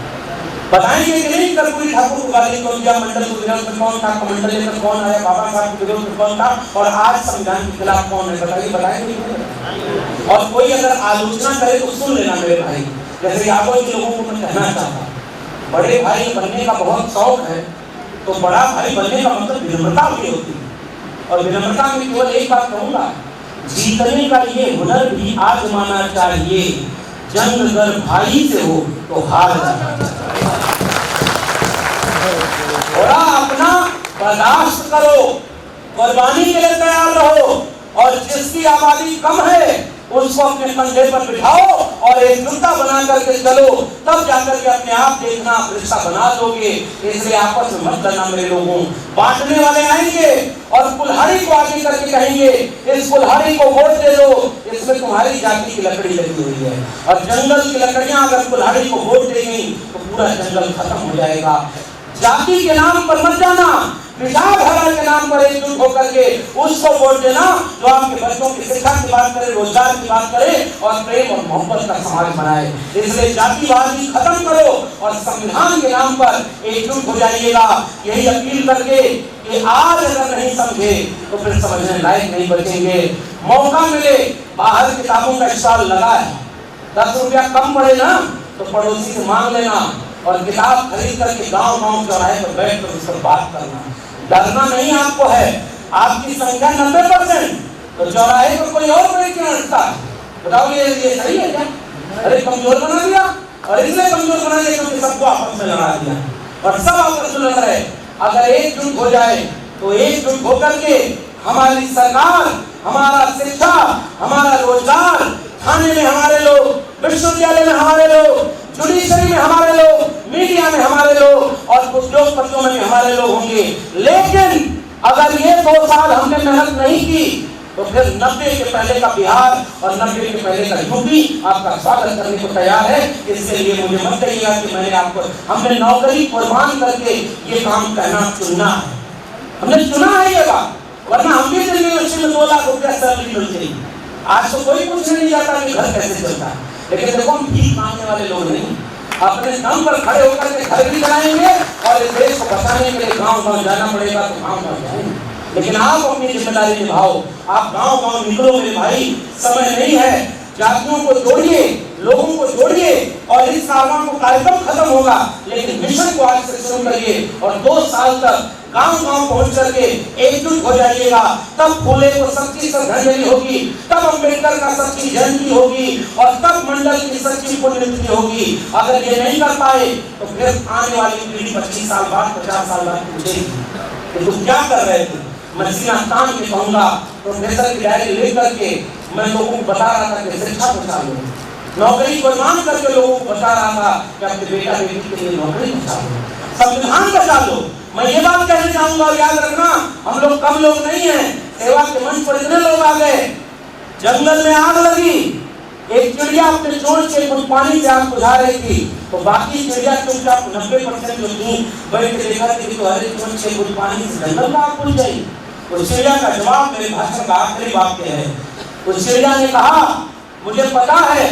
बताएंगे कि नहीं? कर्पूरी ठाकुर को गाली कौन दिया, मंडल को विरोध में कौन था, कमंडल लेकर कौन आया, बाबा साहब के विरोध में कौन था, और आज संविधान के खिलाफ कौन है? बताइए, बताएंगे कि नहीं? और कोई अगर आलोचना करे तो सुन लेना मेरे भाई। जैसे यादव के लोगों को मैं कहना चाहता, बड़े भाई बनने का बहुत शौक है तो बड़ा भाई बनने का मतलब विनम्रता भी होती है। और विनम्रता में केवल एक बात कहूंगा, जीतने का ये हुनर भी आजमाना चाहिए। जंग अगर भाई से हो तो हार जाना चाहिए। थोड़ा अपना बर्दाश्त करो, कुर्बानी के लिए तैयार रहो, और जिसकी आबादी कम है उसको अपने कंधे पर बिठाओ और एकजुटता बना करके चलो, तब जाकर के अपने आप देखना आप रिश्ता बना लोगे। इसलिए आपस में मत करना मेरे लोगों। बांटने वाले आएंगे और कुल्हाड़ी को आगे करके कहेंगे इस कुल्हाड़ी को वोट दे दो, इसमें तुम्हारी जाति की लकड़ी लगी हुई है। और जंगल की लकड़ियां अगर कुल्हाड़ी को वोट देंगी तो पूरा जंगल खत्म हो जाएगा। जाति के नाम पर मत जाना, विचारधारा के नाम पर एकजुट होकर के उसको वोट देना जो आपके बच्चों की शिक्षा की बात करे, रोजगार की बात करे और प्रेम और मोहब्बत का समाज बनाए। इसलिए जातिवादी खत्म करो और संविधान के नाम पर एकजुट हो जाइएगा। यही अपील करके कि आज अगर नहीं समझे तो फिर समझने लायक नहीं बचेंगे। मौका मिले, बाहर किताबों का स्टॉल लगा है, 10 रुपया कम पड़े ना तो पड़ोसी से मांग लेना और किताब खरीद करके गांव-गांव चौराहे पर बैठ कर उस पर बात करना। डरना नहीं आपको है, आपकी संख्या 90%, तो चौराहे पर कोई और बैठ क्यों हटता है? बताओ ये सही है क्या? अरे कमजोर बना दिया, और इसलिए कमजोर बना दिया क्योंकि सबको आपस में लड़ा दिया और सब आपस में लड़ रहे। अगर एकजुट हो जाए तो एकजुट होकर के हमारी सरकार, हमारा शिक्षा, हमारा रोजगार, थाने में हमारे लोग, विश्वविद्यालय में हमारे लोग, जुडिशरी में हमारे लोग, मीडिया में हमारे लोग और उद्योगपतियों में भी हमारे लोग होंगे। लेकिन अगर ये 2 साल हमने मेहनत नहीं की तो फिर 90 के पहले का बिहार और 90 के पहले का यूपी आपका स्वागत करने को तैयार है। इसके लिए मुझे मत कहिएगा कि मैंने आपको, हमने नौकरी कुर्बान करके ये काम कहना चुना है, हमने चुना है ये बात, वरना हम भी यूनिवर्सिटी में 2 लाख रुपया सैलरी मिलती। आज तो कोई पूछने नहीं जाता कि घर कैसे चलता है, लेकिन देखो हम भीख मांगने वाले लोग नहीं, अपने दम पर खड़े होकर के घर भी चलाएंगे और इस देश को बचाने के लिए गांव-गांव जाना पड़ेगा तो गांव-गांव जाएंगे। लेकिन आप अपनी जिम्मेदारी निभाओ, आप गांव-गांव निकलो मेरे भाई, समय नहीं है। जातियों को जोड़िए, लोगों को जोड़िए और इस सालवान को कार्यक्रम खत्म होगा, लेकिन मिशन को आज से शुरू करिए और 2 साल तक गांव-गांव पहुंच करके एकजुट हो जाइएगा। तब फूले को सच्ची श्रद्धांजलि होगी, तब अम्बेडकर का सच्ची जयंती होगी और तब मंडल की सच्ची पुण्यतिथि होगी। अगर ये नहीं कर पाए तो फिर आने वाली पीढ़ी 25 साल बाद 50 साल बाद पूछेगी कि तुम क्या कर रहे थे। मैं सीना तान के कहूंगा, प्रोफेसर की डायरी लिख करके मैं लोगों को बता रहा था कि शिक्षा बचा लो, नौकरी कुर्बान करके लोगों को बता रहा था कि अपने बेटा बेटी के लिए नौकरी बचा लो, संविधान बचा लो। मैं ये बात कहना चाहूंगा, याद रखना, हम लोग कम लोग नहीं हैं। सेवा के मंच पर इतने लोग आ गए, जंगल में आग लगी, एक चिड़िया अपने चोंच से कुछ पानी से आग बुझा रही थी, तो बाकी चिड़िया चुपचाप 90% जो थी बैठ के देखा कि तो अरे चोंच से कुछ पानी से जंगल में आग बुझ गई। उस चिड़िया का जवाब मेरे भाषण का आखिरी वाक्य है। उस चिड़िया ने कहा, मुझे पता है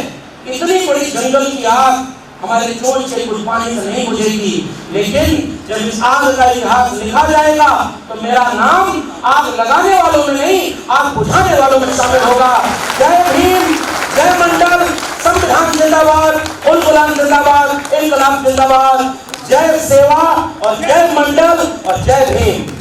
इतनी बड़ी जंगल की आग हमारे चोंच से कुछ पानी से नहीं बुझेगी, लेकिन जब इस आग का इतिहास लिखा जाएगा तो मेरा नाम आग लगाने वालों में नहीं, आग बुझाने वालों में शामिल होगा। जय भीम, जय मंडल, संविधान जिंदाबाद, उल गुलाम जिंदाबाद, इनकलाब जिंदाबाद, जय सेवा और जय मंडल और जय भीम।